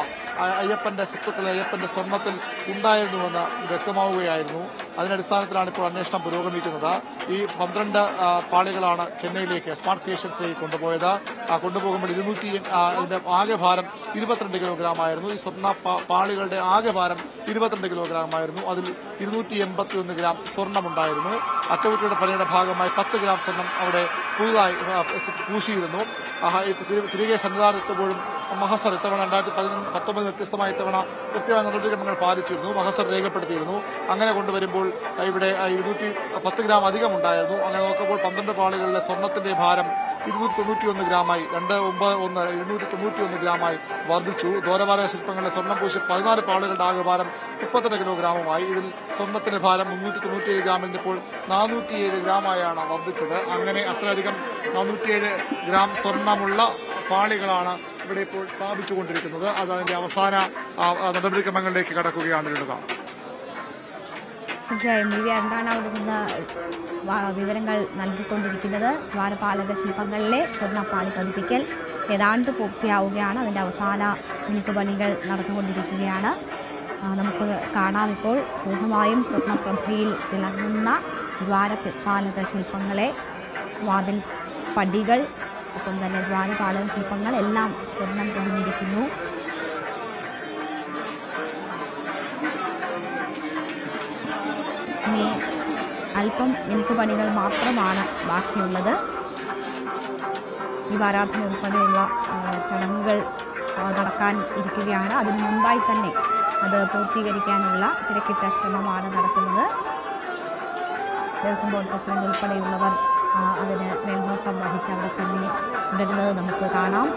അയ്യപ്പന്റെ സ്വത്തുക്കൾ, അയ്യപ്പന്റെ സ്വർണത്തിൽ ഉണ്ടായിരുന്നുവെന്ന് വ്യക്തമാവുകയായിരുന്നു. അതിനടിസ്ഥാനത്തിലാണ് ഇപ്പോൾ അന്വേഷണം പുരോഗമിക്കുന്നത്. ഈ 12 പാളികളാണ് ചെന്നൈയിലേക്ക് സ്മാർട്ട് ക്രിയേഷൻസിലേക്ക് കൊണ്ടുപോയത്. കൊണ്ടുപോകുമ്പോൾ അതിന്റെ ആകെ ഭാരം 22 കിലോഗ്രാമായിരുന്നു. ഈ സ്വർണ്ണ പാളികളുടെ ആകെ ഭാരം 22 കിലോഗ്രാമായിരുന്നു. അതിൽ 281 ഗ്രാം സ്വർണ്ണമുണ്ടായിരുന്നു. അറ്റകുറ്റപ്പണിയുടെ ഭാഗമായി 10 ഗ്രാം സ്വർണം അവിടെ പുതുതായി പൂശിയിരുന്നു. തിരികെ സന്നിധാനത്തെപ്പോഴും മഹസർ ഇത്തവണ 2019 വ്യത്യസ്തമായ ഇത്തവണ കൃത്യമായ നടപടിക്രമങ്ങൾ പാലിച്ചിരുന്നു, മഹസർ രേഖപ്പെടുത്തിയിരുന്നു. അങ്ങനെ കൊണ്ടുവരുമ്പോൾ ഇവിടെ 210 ഗ്രാം അധികം ഉണ്ടായിരുന്നു. അങ്ങനെ നോക്കുമ്പോൾ 12 പാളികളിലെ സ്വർണത്തിന്റെ ഭാരം 291 ഗ്രാമായി, 291 ഗ്രാമായി വർദ്ധിച്ചു. ദ്വാരപാലക ശില്പങ്ങളിലെ സ്വർണം പൂശി 14 പാളുകളുടെ ആകെ ഭാരം 32 കിലോഗ്രാമുമായി. ഇതിൽ സ്വർണത്തിന്റെ ഭാരം 397 ഗ്രാമിൽ നിന്ന് ഇപ്പോൾ 407 ഗ്രാമായാണ് വർദ്ധിച്ചത്. അങ്ങനെ അത്രയധികം 407 ഗ്രാം സ്വർണമുള്ള പാളികളാണ് ഇവിടെ ഇപ്പോൾ സ്ഥാപിച്ചുകൊണ്ടിരിക്കുന്നത്. അത് അതിന്റെ അവസാന നടപടിക്രമങ്ങളിലേക്ക് കടക്കുകയാണ്. തീർച്ചയായും ദിവ്യാണ്ടാണ് അവിടെ നിന്ന് വിവരങ്ങൾ നൽകിക്കൊണ്ടിരിക്കുന്നത്. ദ്വാരപാലക ശില്പങ്ങളിലെ സ്വർണ്ണപ്പാളി പതിപ്പിക്കൽ ഏതാണ്ട് പൂർത്തിയാവുകയാണ്. അതിൻ്റെ അവസാന മിനുക്കുപണികൾ നടന്നുകൊണ്ടിരിക്കുകയാണ്. നമുക്ക് കാണാം ഇപ്പോൾ പൂർണ്ണമായും സ്വർണ്ണപ്രഭയിൽ തിളങ്ങുന്ന ദ്വാരപാലക ശില്പങ്ങളെ, വാതിൽ പടികൾ, ഒപ്പം തന്നെ ദ്വാരപാലക ശില്പങ്ങൾ എല്ലാം സ്വർണം പൊതിഞ്ഞിരിക്കുന്നു. ഇനി അല്പം മിനുക്കുപണികൾ മാത്രമാണ് ബാക്കിയുള്ളത്. ദീപാരാധന ഉൾപ്പെടെയുള്ള ചടങ്ങുകൾ നടക്കാൻ ഇരിക്കുകയാണ്. അതിനു മുൻപായി തന്നെ അത് പൂർത്തീകരിക്കാനുള്ള തിരക്കിട്ട ശ്രമമാണ് നടക്കുന്നത്. ദേവസ്വം ബോർഡ് പ്രസിഡന്റ് ഉൾപ്പെടെയുള്ളവർ അതിന് മേൽനോട്ടം വഹിച്ച് അവിടെ തന്നെ തുടരുന്നത് നമുക്ക് കാണാം.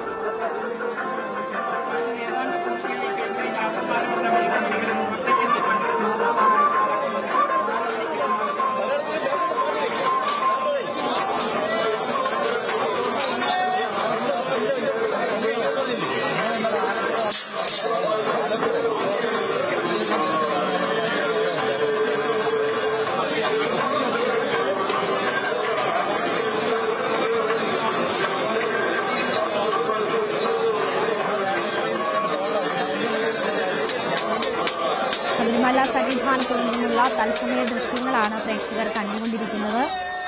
ശബരിമല സന്നിധാനത്തു നിന്നുള്ള തത്സമയ ദൃശ്യങ്ങളാണ് പ്രേക്ഷകർ കണ്ടുകൊണ്ടിരിക്കുന്നത്.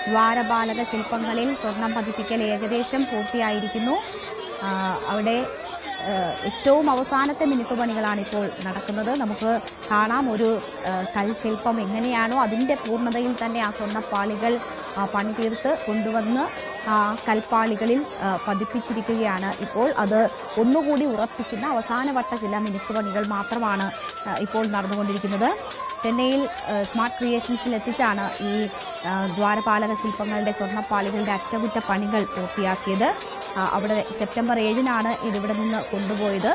ദ്വാരപാലക ശില്പങ്ങളിൽ സ്വർണം പതിപ്പിക്കൽ ഏകദേശം പൂർത്തിയായിരിക്കുന്നു. അവിടെ ഏറ്റവും അവസാനത്തെ മിനുക്കുപണികളാണ് ഇപ്പോൾ നടക്കുന്നത്. നമുക്ക് കാണാം ഒരു കൽശില്പം എങ്ങനെയാണോ അതിൻ്റെ പൂർണ്ണതയിൽ തന്നെ ആ സ്വർണ്ണപ്പാളികൾ പണി തീർത്ത് കൊണ്ടുവന്ന് കൽപ്പാളികളിൽ പതിപ്പിച്ചിരിക്കുകയാണ്. ഇപ്പോൾ അത് ഒന്നുകൂടി ഉറപ്പിക്കുന്ന അവസാനവട്ട ചില മിനുക്കുപണികൾ മാത്രമാണ് ഇപ്പോൾ നടന്നുകൊണ്ടിരിക്കുന്നത്. ചെന്നൈയിൽ സ്മാർട്ട് ക്രിയേഷൻസിൽ എത്തിച്ചാണ് ഈ ദ്വാരപാലക ശില്പങ്ങളുടെ സ്വർണ്ണപ്പാളികളുടെ അറ്റകുറ്റപ്പണികൾ പൂർത്തിയാക്കിയത്. അവിടെ സെപ്റ്റംബർ 7-നാണ് ഇതിവിടെ നിന്ന് കൊണ്ടുപോയത്.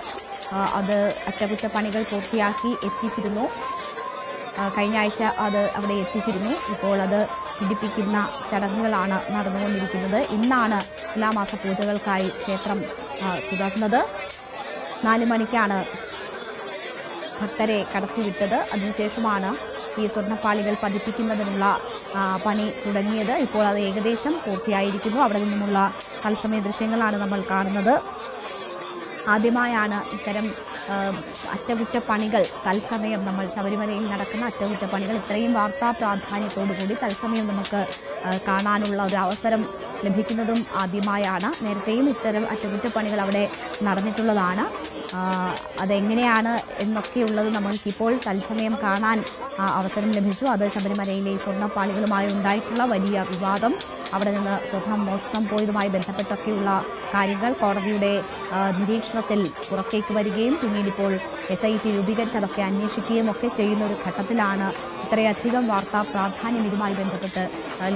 അത് അറ്റകുറ്റപ്പണികൾ പൂർത്തിയാക്കി എത്തിച്ചിരുന്നു. കഴിഞ്ഞ ആഴ്ച അത് അവിടെ എത്തിച്ചിരുന്നു. ഇപ്പോൾ അത് പിടിപ്പിക്കുന്ന ചടങ്ങുകളാണ് നടന്നുകൊണ്ടിരിക്കുന്നത്. ഇന്നാണ് തുലാമാസ പൂജകൾക്കായി ക്ഷേത്രം തുറന്നത്. 4 മണിക്കാണ് ഭക്തരെ കടത്തിവിട്ടത്. അതിനുശേഷമാണ് ഈ സ്വർണ്ണപ്പാളികൾ പതിപ്പിക്കുന്നതിനുള്ള പണി തുടങ്ങിയത്. ഇപ്പോൾ അത് ഏകദേശം പൂർത്തിയായിരിക്കുന്നു. അവിടെ നിന്നുമുള്ള തത്സമയ ദൃശ്യങ്ങളാണ് നമ്മൾ കാണുന്നത്. ആദ്യമായാണ് ഇത്തരം അറ്റകുറ്റപ്പണികൾ തത്സമയം നമ്മൾ ശബരിമലയിൽ നടക്കുന്ന അറ്റകുറ്റപ്പണികൾ ഇത്രയും വാർത്താ പ്രാധാന്യത്തോടു കൂടി തത്സമയം നമുക്ക് കാണാനുള്ള ഒരു അവസരം ലഭിക്കുന്നതും ആദ്യമായാണ്. നേരത്തെയും ഇത്തരം അറ്റകുറ്റപ്പണികൾ അവിടെ നടന്നിട്ടുള്ളതാണ്. അതെങ്ങനെയാണ് എന്നൊക്കെയുള്ളത് നമ്മൾക്കിപ്പോൾ തത്സമയം കാണാൻ അവസരം ലഭിച്ചു. അത് ശബരിമലയിലെ സ്വർണ്ണപ്പാളികളുമായി ഉണ്ടായിട്ടുള്ള വലിയ വിവാദം, അവിടെ നിന്ന് സ്വർണം മോഷണം പോയതുമായി ബന്ധപ്പെട്ടൊക്കെയുള്ള കാര്യങ്ങൾ കോടതിയുടെ നിരീക്ഷണത്തിൽ പുറത്തേക്ക് വരികയും പിന്നീടിപ്പോൾ SIT രൂപീകരിച്ച് അതൊക്കെ അന്വേഷിക്കുകയും ഒക്കെ ചെയ്യുന്ന ഒരു ഘട്ടത്തിലാണ് ഇത്രയധികം വാർത്താ പ്രാധാന്യം ഇതുമായി ബന്ധപ്പെട്ട്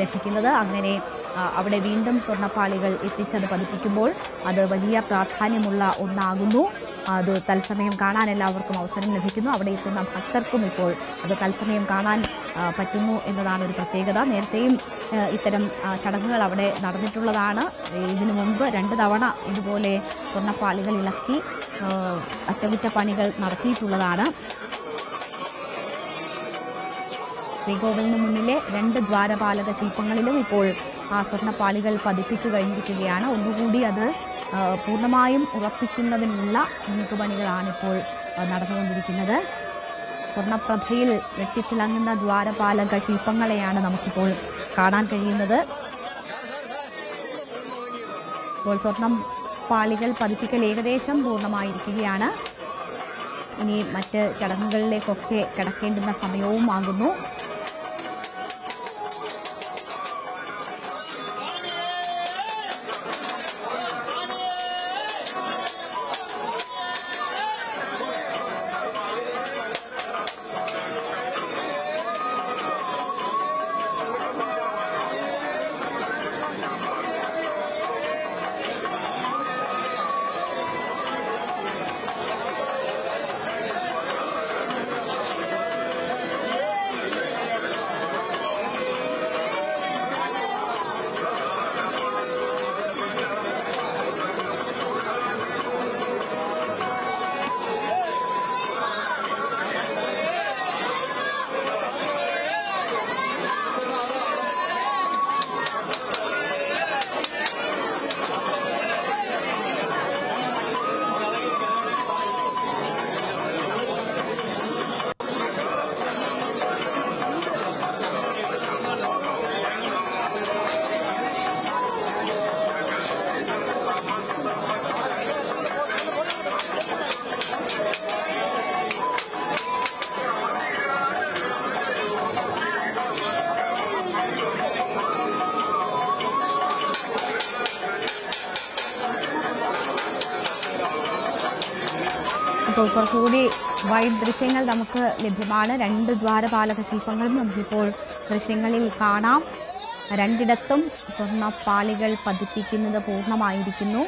ലഭിക്കുന്നത്. അങ്ങനെ അവിടെ വീണ്ടും സ്വർണ്ണപ്പാളികൾ എത്തിച്ചത് പതിപ്പിക്കുമ്പോൾ അത് വലിയ പ്രാധാന്യമുള്ള ഒന്നാകുന്നു. അത് തത്സമയം കാണാൻ എല്ലാവർക്കും അവസരം ലഭിക്കുന്നു. അവിടെ എത്തുന്ന ഭക്തർക്കും ഇപ്പോൾ അത് തത്സമയം കാണാൻ പറ്റുന്നു എന്നതാണ് ഒരു പ്രത്യേകത. നേരത്തെയും ഇത്തരം ചടങ്ങുകൾ അവിടെ നടന്നിട്ടുള്ളതാണ്. ഇതിനു മുമ്പ് 2 തവണ ഇതുപോലെ സ്വർണ്ണപ്പാളികൾ ഇളക്കി അറ്റകുറ്റപ്പണികൾ നടത്തിയിട്ടുള്ളതാണ്. ശ്രീകോവിലിന് മുന്നിലെ 2 ദ്വാരപാലക ശില്പങ്ങളിലും ഇപ്പോൾ ആ സ്വർണ്ണപ്പാളികൾ പതിപ്പിച്ചു കഴിഞ്ഞിരിക്കുകയാണ്. ഒന്നുകൂടി അത് പൂർണ്ണമായും ഉറപ്പിക്കുന്നതിനുള്ള മിനുക്കുപണികളാണിപ്പോൾ നടന്നുകൊണ്ടിരിക്കുന്നത്. സ്വർണ്ണപ്രഭയിൽ വെട്ടിത്തിളങ്ങുന്ന ദ്വാരപാലക ശില്പങ്ങളെയാണ് നമുക്കിപ്പോൾ കാണാൻ കഴിയുന്നത്. ഇപ്പോൾ സ്വർണം പാളികൾ പതിപ്പിക്കൽ ഏകദേശം പൂർണ്ണമായിരിക്കുകയാണ്. ഇനി മറ്റ് ചടങ്ങുകളിലേക്കൊക്കെ കടക്കേണ്ടുന്ന സമയവും ആകുന്നു. ഇപ്പോൾ കുറച്ചുകൂടി വൈഡ് ദൃശ്യങ്ങൾ നമുക്ക് ലഭ്യമാണ്. 2 ദ്വാരപാലക ശില്പങ്ങളും നമുക്കിപ്പോൾ ദൃശ്യങ്ങളിൽ കാണാം. 2ഇടത്തും സ്വർണ്ണപ്പാളികൾ പതിപ്പിക്കുന്നത് പൂർണ്ണമായിരിക്കുന്നു.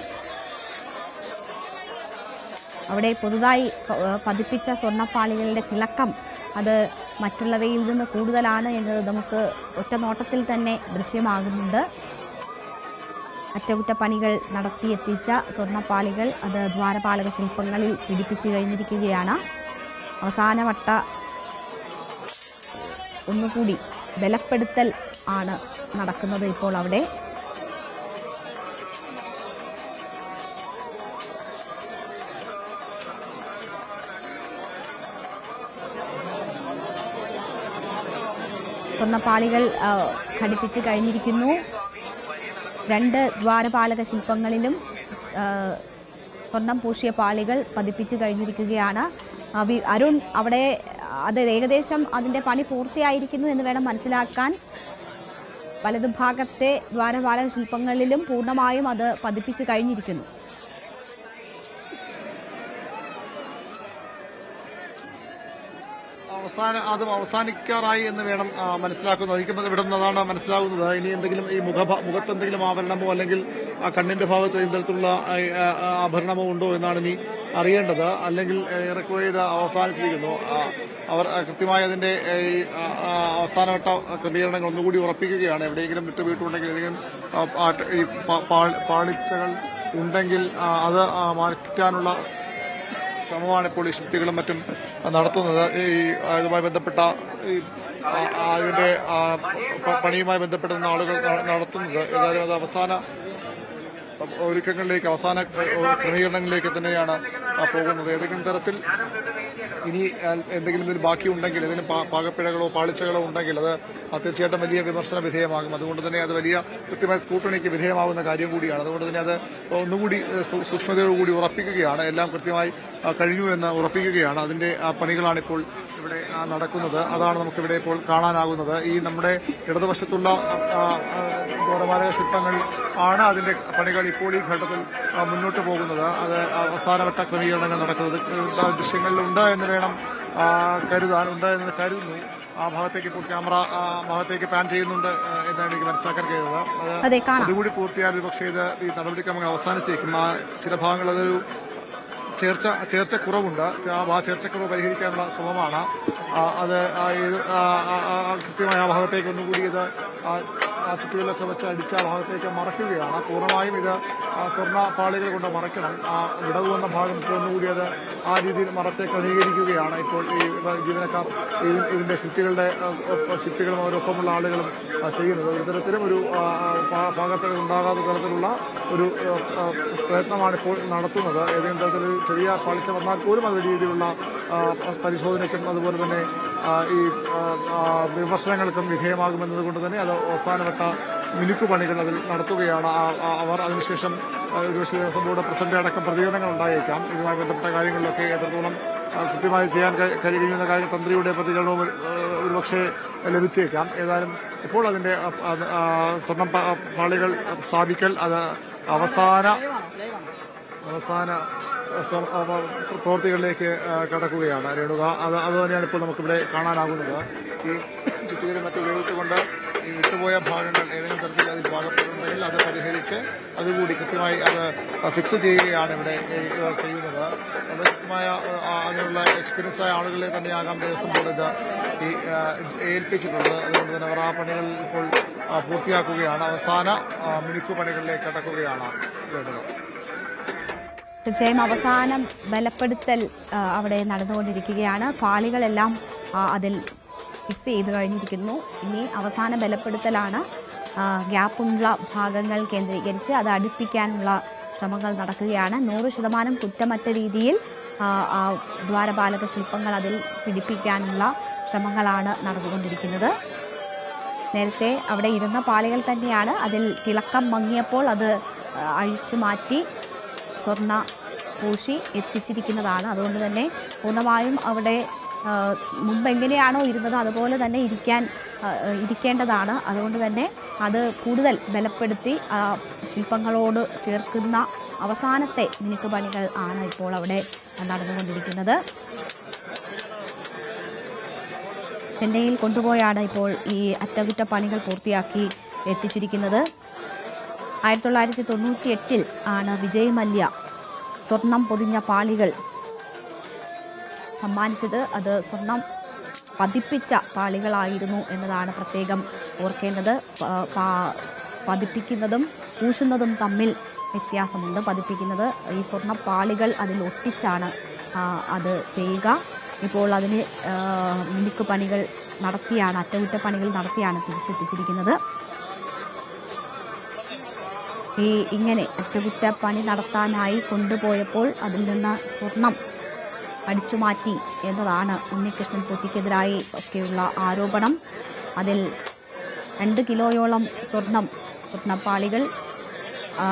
അവിടെ പുതുതായി പതിപ്പിച്ച സ്വർണ്ണപ്പാളികളുടെ തിളക്കം അത് മറ്റുള്ളവയിൽ നിന്ന് കൂടുതലാണ് എന്നത് നമുക്ക് ഒറ്റ നോട്ടത്തിൽ തന്നെ ദൃശ്യമാകുന്നുണ്ട്. അറ്റകുറ്റപ്പണികൾ നടത്തിയെത്തിച്ച സ്വർണ്ണപ്പാളികൾ അത് ദ്വാരപാലക ശില്പങ്ങളിൽ പിടിപ്പിച്ചു കഴിഞ്ഞിരിക്കുകയാണ്. അവസാനവട്ട ഒന്നുകൂടി ബലപ്പെടുത്തൽ ആണ് നടക്കുന്നത് ഇപ്പോൾ അവിടെ. സ്വർണ്ണപ്പാളികൾ ഘടിപ്പിച്ച് കഴിഞ്ഞിരിക്കുന്നു. 2 ദ്വാരപാലക ശില്പങ്ങളിലും സ്വർണം പൂശിയ പാളികൾ പതിപ്പിച്ച് കഴിഞ്ഞിരിക്കുകയാണ്. അരുൺ, അവിടെ അത് ഏകദേശം അതിൻ്റെ പണി പൂർത്തിയായിരിക്കുന്നു എന്ന് വേണം മനസ്സിലാക്കാൻ. വലതുഭാഗത്തെ ദ്വാരപാലക ശില്പങ്ങളിലും പൂർണ്ണമായും അത് പതിപ്പിച്ച് കഴിഞ്ഞിരിക്കുന്നു. അവസാനിക്കാറായി എന്ന് വേണം മനസ്സിലാക്കുന്നത്. എനിക്ക് ഇവിടെ നിന്നതാണ് മനസ്സിലാകുന്നത്. ഇനി എന്തെങ്കിലും ഈ മുഖത്ത് എന്തെങ്കിലും ആഭരണമോ അല്ലെങ്കിൽ കണ്ണിന്റെ ഭാഗത്ത് ഇത്തരത്തിലുള്ള ആഭരണമോ ഉണ്ടോ എന്നാണ് ഇനി അറിയേണ്ടത്. അല്ലെങ്കിൽ ഏറെക്കുറെ ഇത് അവസാനിച്ചിരിക്കുന്നു. അവർ കൃത്യമായി അതിന്റെ അവസാനവട്ട ക്രമീകരണങ്ങൾ ഒന്നുകൂടി ഉറപ്പിക്കുകയാണ്. എവിടെയെങ്കിലും വിട്ടുപോയിട്ടുണ്ടെങ്കിൽ ഏതെങ്കിലും ഈ പാളിച്ചകൾ ഉണ്ടെങ്കിൽ അത് മാറ്റാനുള്ള ശ്രമമാണ് ഇപ്പോൾ ഈ ശില്പികളും മറ്റും നടത്തുന്നത്. ഇതുമായി ബന്ധപ്പെട്ട ഇതിന്റെ പണിയുമായി ബന്ധപ്പെടുന്ന ആളുകൾ നടത്തുന്നത്. ഏതായാലും അത് അവസാന ഒരുക്കങ്ങളിലേക്ക്, അവസാന ക്രമീകരണങ്ങളിലേക്ക് തന്നെയാണ് പോകുന്നത്. ഏതെങ്കിലും തരത്തിൽ ഇനി എന്തെങ്കിലും ഇതിൽ ബാക്കിയുണ്ടെങ്കിൽ, ഇതിന് പാകപ്പിഴകളോ പാളിച്ചകളോ ഉണ്ടെങ്കിൽ അത് തീർച്ചയായിട്ടും വലിയ വിമർശന വിധേയമാകും. അതുകൊണ്ട് തന്നെ അത് വലിയ കൃത്യമായ സ്ക്രൂട്ടണിക്ക് വിധേയമാകുന്ന കാര്യം കൂടിയാണ്. അതുകൊണ്ട് തന്നെ അത് ഒന്നുകൂടി സൂക്ഷ്മതയോടുകൂടി ഉറപ്പിക്കുകയാണ്. എല്ലാം കൃത്യമായി കഴിഞ്ഞു എന്ന് ഉറപ്പിക്കുകയാണ്. അതിന്റെ പണികളാണിപ്പോൾ ഇവിടെ നടക്കുന്നത്. അതാണ് നമുക്കിവിടെ ഇപ്പോൾ കാണാനാകുന്നത്. ഈ നമ്മുടെ ഇടതുവശത്തുള്ള ദ്വാരപാലക ശില്പങ്ങൾ ആണ് അതിന്റെ പണികൾ ഇപ്പോൾ ഈ ഘട്ടത്തിൽ മുന്നോട്ട് പോകുന്നത്. അത് അവസാനവട്ട ക്രമീകരണങ്ങൾ നടക്കുന്നത് ദൃശ്യങ്ങളിലുണ്ട് എന്ന് വേണം കരുതാൻ, ഉണ്ട് എന്ന് കരുതുന്നു. ആ ഭാഗത്തേക്ക് ഇപ്പോൾ ക്യാമറ ഭാഗത്തേക്ക് പാൻ ചെയ്യുന്നുണ്ട് എന്നാണ് എനിക്ക് മനസ്സിലാക്കാൻ കഴിയുന്നത്. അതുകൂടി പൂർത്തിയായാൽ പക്ഷേ ഇത് ഈ നടപടിക്രമങ്ങൾ അവസാനിച്ചേക്കും. ചില ഭാഗങ്ങൾ അതൊരു ചേർച്ചക്കുറവുണ്ട്. ആ ചേർച്ചക്കുറവ് പരിഹരിക്കാനുള്ള ശ്രമമാണ്. അത് കൃത്യമായ ആ ഭാഗത്തേക്ക് ഒന്നുകൂടി ഇത് ചുറ്റുകളൊക്കെ വെച്ച് അടിച്ച ഭാഗത്തേക്ക് മറയ്ക്കുകയാണ്. പൂർണ്ണമായും ഇത് സ്വർണ്ണ പാളികൾ കൊണ്ട് മറയ്ക്കണം. വിടവ് വന്ന ഭാഗം ഒന്നുകൂടി അത് ആ രീതിയിൽ മറച്ച് ക്രമീകരിക്കുകയാണ് ഇപ്പോൾ ഈ ജീവനക്കാർ, ഇതിന്റെ ശില്പികളും അവരൊപ്പമുള്ള ആളുകളും ചെയ്യുന്നത്. ഒരു തരത്തിലും ഒരു പാകപ്പിഴ ഉണ്ടാകാത്ത തരത്തിലുള്ള ഒരു പ്രയത്നമാണ് ഇപ്പോൾ നടത്തുന്നത്. ഏതെങ്കിലും തരത്തിലൊരു ചെറിയ പാളിച്ച വന്നാൽ പോലും അത് രീതിയിലുള്ള പരിശോധനയ്ക്കും അതുപോലെ തന്നെ ഈ വിമർശനങ്ങൾക്കും വിധേയമാകുമെന്നതുകൊണ്ട് തന്നെ അത് അവസാനവട്ട മിനുക്കുപണികൾ അതിൽ നടത്തുകയാണ് അവർ. അതിനുശേഷം ഒരുപക്ഷെ ദേവസ്വം ബോർഡ് പ്രസിഡന്റ് അടക്കം പ്രതികരണങ്ങൾ ഉണ്ടായേക്കാം. ഇതുമായി ബന്ധപ്പെട്ട കാര്യങ്ങളിലൊക്കെ എത്രത്തോളം കൃത്യമായി ചെയ്യാൻ കഴിയുന്ന കാര്യം തന്ത്രിയുടെ പ്രതികരണവും ഒരുപക്ഷെ ലഭിച്ചേക്കാം. ഏതായാലും ഇപ്പോൾ അതിന്റെ സ്വർണം പാളികൾ സ്ഥാപിക്കൽ അത് അവസാന പ്രവൃത്തികളിലേക്ക് കടക്കുകയാണ് രേണുക. അത് തന്നെയാണ് ഇപ്പോൾ നമുക്കിവിടെ കാണാനാകുന്നത്. ഈ ചുറ്റുകളും മറ്റും ഉപയോഗിച്ചുകൊണ്ട് ഈ വിട്ടുപോയ ഭാഗങ്ങൾ ഏതെങ്കിലും തരത്തിൽ അതിൽ ഭാഗപ്പെടുന്നുണ്ടെങ്കിൽ അത് പരിഹരിച്ച് അതുകൂടി കൃത്യമായി അത് ഫിക്സ് ചെയ്യുകയാണ് ഇവിടെ ചെയ്യുന്നത്. അത് കൃത്യമായ അതിനുള്ള എക്സ്പീരിയൻസ് ആയ ആളുകളെ തന്നെയാകാം ദേവസ്വം ബോർഡ് ഇത് ഏൽപ്പിച്ചിട്ടുള്ളത്. അതുകൊണ്ട് തന്നെ അവർ ആ പണികൾ ഇപ്പോൾ പൂർത്തിയാക്കുകയാണ്. അവസാന മിനുക്കു പണികളിലേക്ക് കടക്കുകയാണ് രേണുക. തീർച്ചയായും അവസാനം ബലപ്പെടുത്തൽ അവിടെ നടന്നുകൊണ്ടിരിക്കുകയാണ്. പാളികളെല്ലാം അതിൽ ഫിക്സ് ചെയ്ത് കഴിഞ്ഞിരിക്കുന്നു. ഇനി അവസാന ബലപ്പെടുത്തലാണ്. ഗ്യാപ്പുള്ള ഭാഗങ്ങൾ കേന്ദ്രീകരിച്ച് അത് അടുപ്പിക്കാനുള്ള ശ്രമങ്ങൾ നടക്കുകയാണ്. 100% കുറ്റമറ്റ രീതിയിൽ ദ്വാരപാലക ശില്പങ്ങൾ അതിൽ പിടിപ്പിക്കാനുള്ള ശ്രമങ്ങളാണ് നടന്നുകൊണ്ടിരിക്കുന്നത്. നേരത്തെ അവിടെ ഇരുന്ന പാളികൾ തന്നെയാണ്. അതിൽ തിളക്കം മങ്ങിയപ്പോൾ അത് അഴിച്ചു മാറ്റി സ്വർണ്ണ പൂശി എത്തിച്ചിരിക്കുന്നതാണ്. അതുകൊണ്ട് തന്നെ പൂർണ്ണമായും അവിടെ മുമ്പ് എങ്ങനെയാണോ ഇരുന്നത് അതുപോലെ തന്നെ ഇരിക്കേണ്ടതാണ്. അതുകൊണ്ട് തന്നെ അത് കൂടുതൽ ബലപ്പെടുത്തി ശില്പങ്ങളോട് ചേർക്കുന്ന അവസാനത്തെ മിനുക്ക് പണികൾ ആണ് ഇപ്പോൾ അവിടെ നടന്നുകൊണ്ടിരിക്കുന്നത്. ചെന്നൈയിൽ കൊണ്ടുപോയാണ് ഇപ്പോൾ ഈ അറ്റകുറ്റപ്പണികൾ പൂർത്തിയാക്കി എത്തിച്ചിരിക്കുന്നത്. 1998 ആണ് വിജയ് മല്യ സ്വർണം പൊതിഞ്ഞ പാളികൾ സമ്മാനിച്ചത് അത് സ്വർണം പതിപ്പിച്ച പാളികളായിരുന്നു എന്നതാണ് പ്രത്യേകം ഓർക്കേണ്ടത്. പതിപ്പിക്കുന്നതും പൂശുന്നതും തമ്മിൽ വ്യത്യാസമുണ്ട്. പതിപ്പിക്കുന്നത് ഈ സ്വർണ്ണപ്പാളികൾ അതിൽ ഒട്ടിച്ചാണ് അത് ചെയ്യുക. ഇപ്പോൾ അതിന് മിനുക്ക് പണികൾ നടത്തിയാണ്, അറ്റകുറ്റപ്പണികൾ നടത്തിയാണ് തിരിച്ചെത്തിച്ചിരിക്കുന്നത്. ഇങ്ങനെ അറ്റകുറ്റപ്പണി നടത്താനായി കൊണ്ടുപോയപ്പോൾ അതിൽ നിന്ന് സ്വർണം അടിച്ചു മാറ്റി എന്നതാണ് ഉണ്ണികൃഷ്ണൻ പോറ്റിക്കെതിരായി ഒക്കെയുള്ള ആരോപണം. അതിൽ 2 കിലോയോളം സ്വർണ്ണപ്പാളികൾ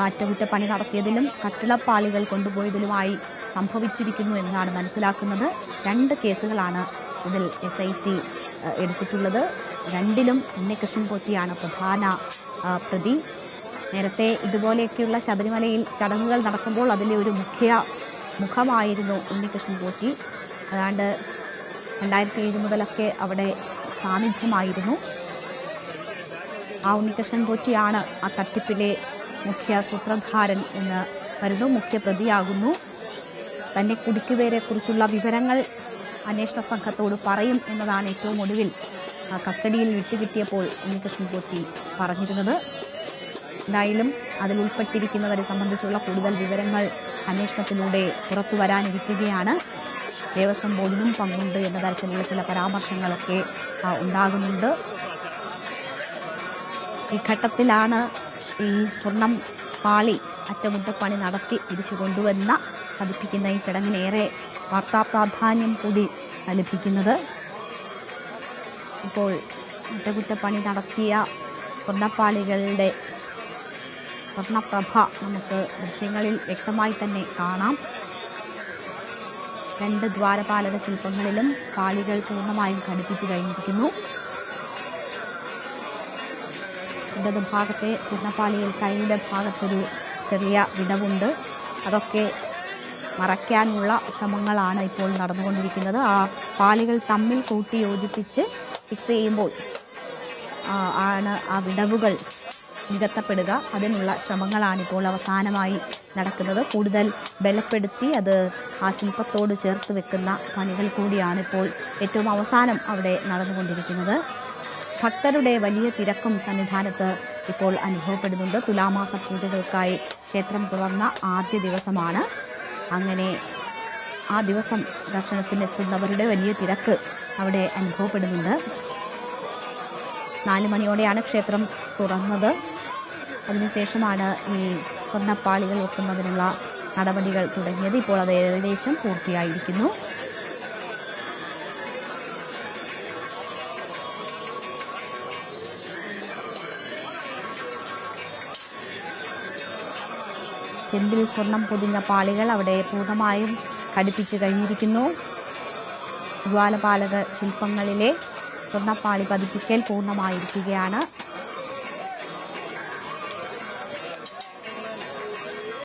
അറ്റകുറ്റപ്പണി നടത്തിയതിലും കട്ടിളപ്പാളികൾ കൊണ്ടുപോയതിലുമായി സംഭവിച്ചിരിക്കുന്നു എന്നതാണ് മനസ്സിലാക്കുന്നത്. 2 കേസുകളാണ് ഇതിൽ SIT എടുത്തിട്ടുള്ളത്. 2ലും ഉണ്ണികൃഷ്ണൻ പോറ്റിയാണ് പ്രധാന പ്രതി. നേരത്തെ ഇതുപോലെയൊക്കെയുള്ള ശബരിമലയിൽ ചടങ്ങുകൾ നടക്കുമ്പോൾ അതിലെ ഒരു മുഖമായിരുന്നു ഉണ്ണികൃഷ്ണൻ പോറ്റി. അതാണ്ട് 2007 മുതലൊക്കെ അവിടെ സാന്നിധ്യമായിരുന്നു. ആ ഉണ്ണികൃഷ്ണൻ പോറ്റിയാണ് ആ തട്ടിപ്പിലെ മുഖ്യ സൂത്രധാരൻ എന്ന് വരുന്നു, മുഖ്യ പ്രതിയാകുന്നു. തന്നെ കുടിക്കുപേരെക്കുറിച്ചുള്ള വിവരങ്ങൾ അന്വേഷണ സംഘത്തോട് പറയും എന്നതാണ് ഏറ്റവും ഒടുവിൽ കസ്റ്റഡിയിൽ വിട്ടുകിട്ടിയപ്പോൾ ഉണ്ണികൃഷ്ണൻ പോറ്റി പറഞ്ഞിരുന്നത്. എന്തായാലും അതിൽ ഉൾപ്പെട്ടിരിക്കുന്നവരെ സംബന്ധിച്ചുള്ള കൂടുതൽ വിവരങ്ങൾ അന്വേഷണത്തിലൂടെ പുറത്തു വരാനിരിക്കുകയാണ്. ദേവസ്വം ബോർഡിനും പങ്കുണ്ട് എന്ന തരത്തിലുള്ള ചില പരാമർശങ്ങളൊക്കെ ഉണ്ടാകുന്നുണ്ട്. ഈ ഘട്ടത്തിലാണ് ഈ സ്വർണം പാളി അറ്റകുറ്റപ്പണി നടത്തി തിരിച്ചു കൊണ്ടുവന്ന പതിപ്പിക്കുന്ന ഈ ചടങ്ങിനേറെ വാർത്താ പ്രാധാന്യം കൂടി ലഭിക്കുന്നത്. ഇപ്പോൾ അറ്റകുറ്റപ്പണി നടത്തിയ സ്വർണ്ണപ്പാളികളുടെ സ്വർണ്ണപ്രഭ നമുക്ക് ദൃശ്യങ്ങളിൽ വ്യക്തമായി തന്നെ കാണാം. 2 ദ്വാരപാലക ശില്പങ്ങളിലും പാളികൾ പൂർണ്ണമായും ഘടിപ്പിച്ചു കഴിഞ്ഞിരിക്കുന്നു. ഇടതു ഭാഗത്തെ സ്വർണ്ണപ്പാളിയിൽ കൈയുടെ ഭാഗത്തൊരു ചെറിയ വിടവുണ്ട്. അതൊക്കെ മറയ്ക്കാനുള്ള ശ്രമങ്ങളാണ് ഇപ്പോൾ നടന്നുകൊണ്ടിരിക്കുന്നത്. ആ പാളികൾ തമ്മിൽ കൂട്ടി യോജിപ്പിച്ച് ഫിക്സ് ചെയ്യുമ്പോൾ ആണ് ആ വിടവുകൾ നികത്തപ്പെടുക. അതിനുള്ള ശ്രമങ്ങളാണിപ്പോൾ അവസാനമായി നടക്കുന്നത്. കൂടുതൽ ബലപ്പെടുത്തി അത് ആ ശില്പത്തോട് ചേർത്ത് വെക്കുന്ന പണികൾ കൂടിയാണ് ഇപ്പോൾ ഏറ്റവും അവസാനം അവിടെ നടന്നുകൊണ്ടിരിക്കുന്നത്. ഭക്തരുടെ വലിയ തിരക്കും സന്നിധാനത്ത് ഇപ്പോൾ അനുഭവപ്പെടുന്നുണ്ട്. തുലാമാസ പൂജകൾക്കായി ക്ഷേത്രം തുറന്ന ആദ്യ ദിവസമാണ്. അങ്ങനെ ആ ദിവസം ദർശനത്തിനെത്തുന്നവരുടെ വലിയ തിരക്ക് അവിടെ അനുഭവപ്പെടുന്നുണ്ട്. 4 മണിയോടെയാണ് ക്ഷേത്രം തുറന്നത്. അതിനുശേഷമാണ് ഈ സ്വർണ്ണപ്പാളികൾ വെക്കുന്നതിനുള്ള നടപടികൾ തുടങ്ങിയത്. ഇപ്പോൾ അത് ഏകദേശം പൂർത്തിയായിരിക്കുന്നു. ചെമ്പിൽ സ്വർണം പൊതിഞ്ഞ പാളികൾ അവിടെ പൂർണ്ണമായും ഘടിപ്പിച്ച് കഴിഞ്ഞിരിക്കുന്നു. ദ്വാരപാലക ശില്പങ്ങളിലെ സ്വർണ്ണപ്പാളി പതിപ്പിക്കൽ പൂർണ്ണമായിരിക്കുകയാണ്.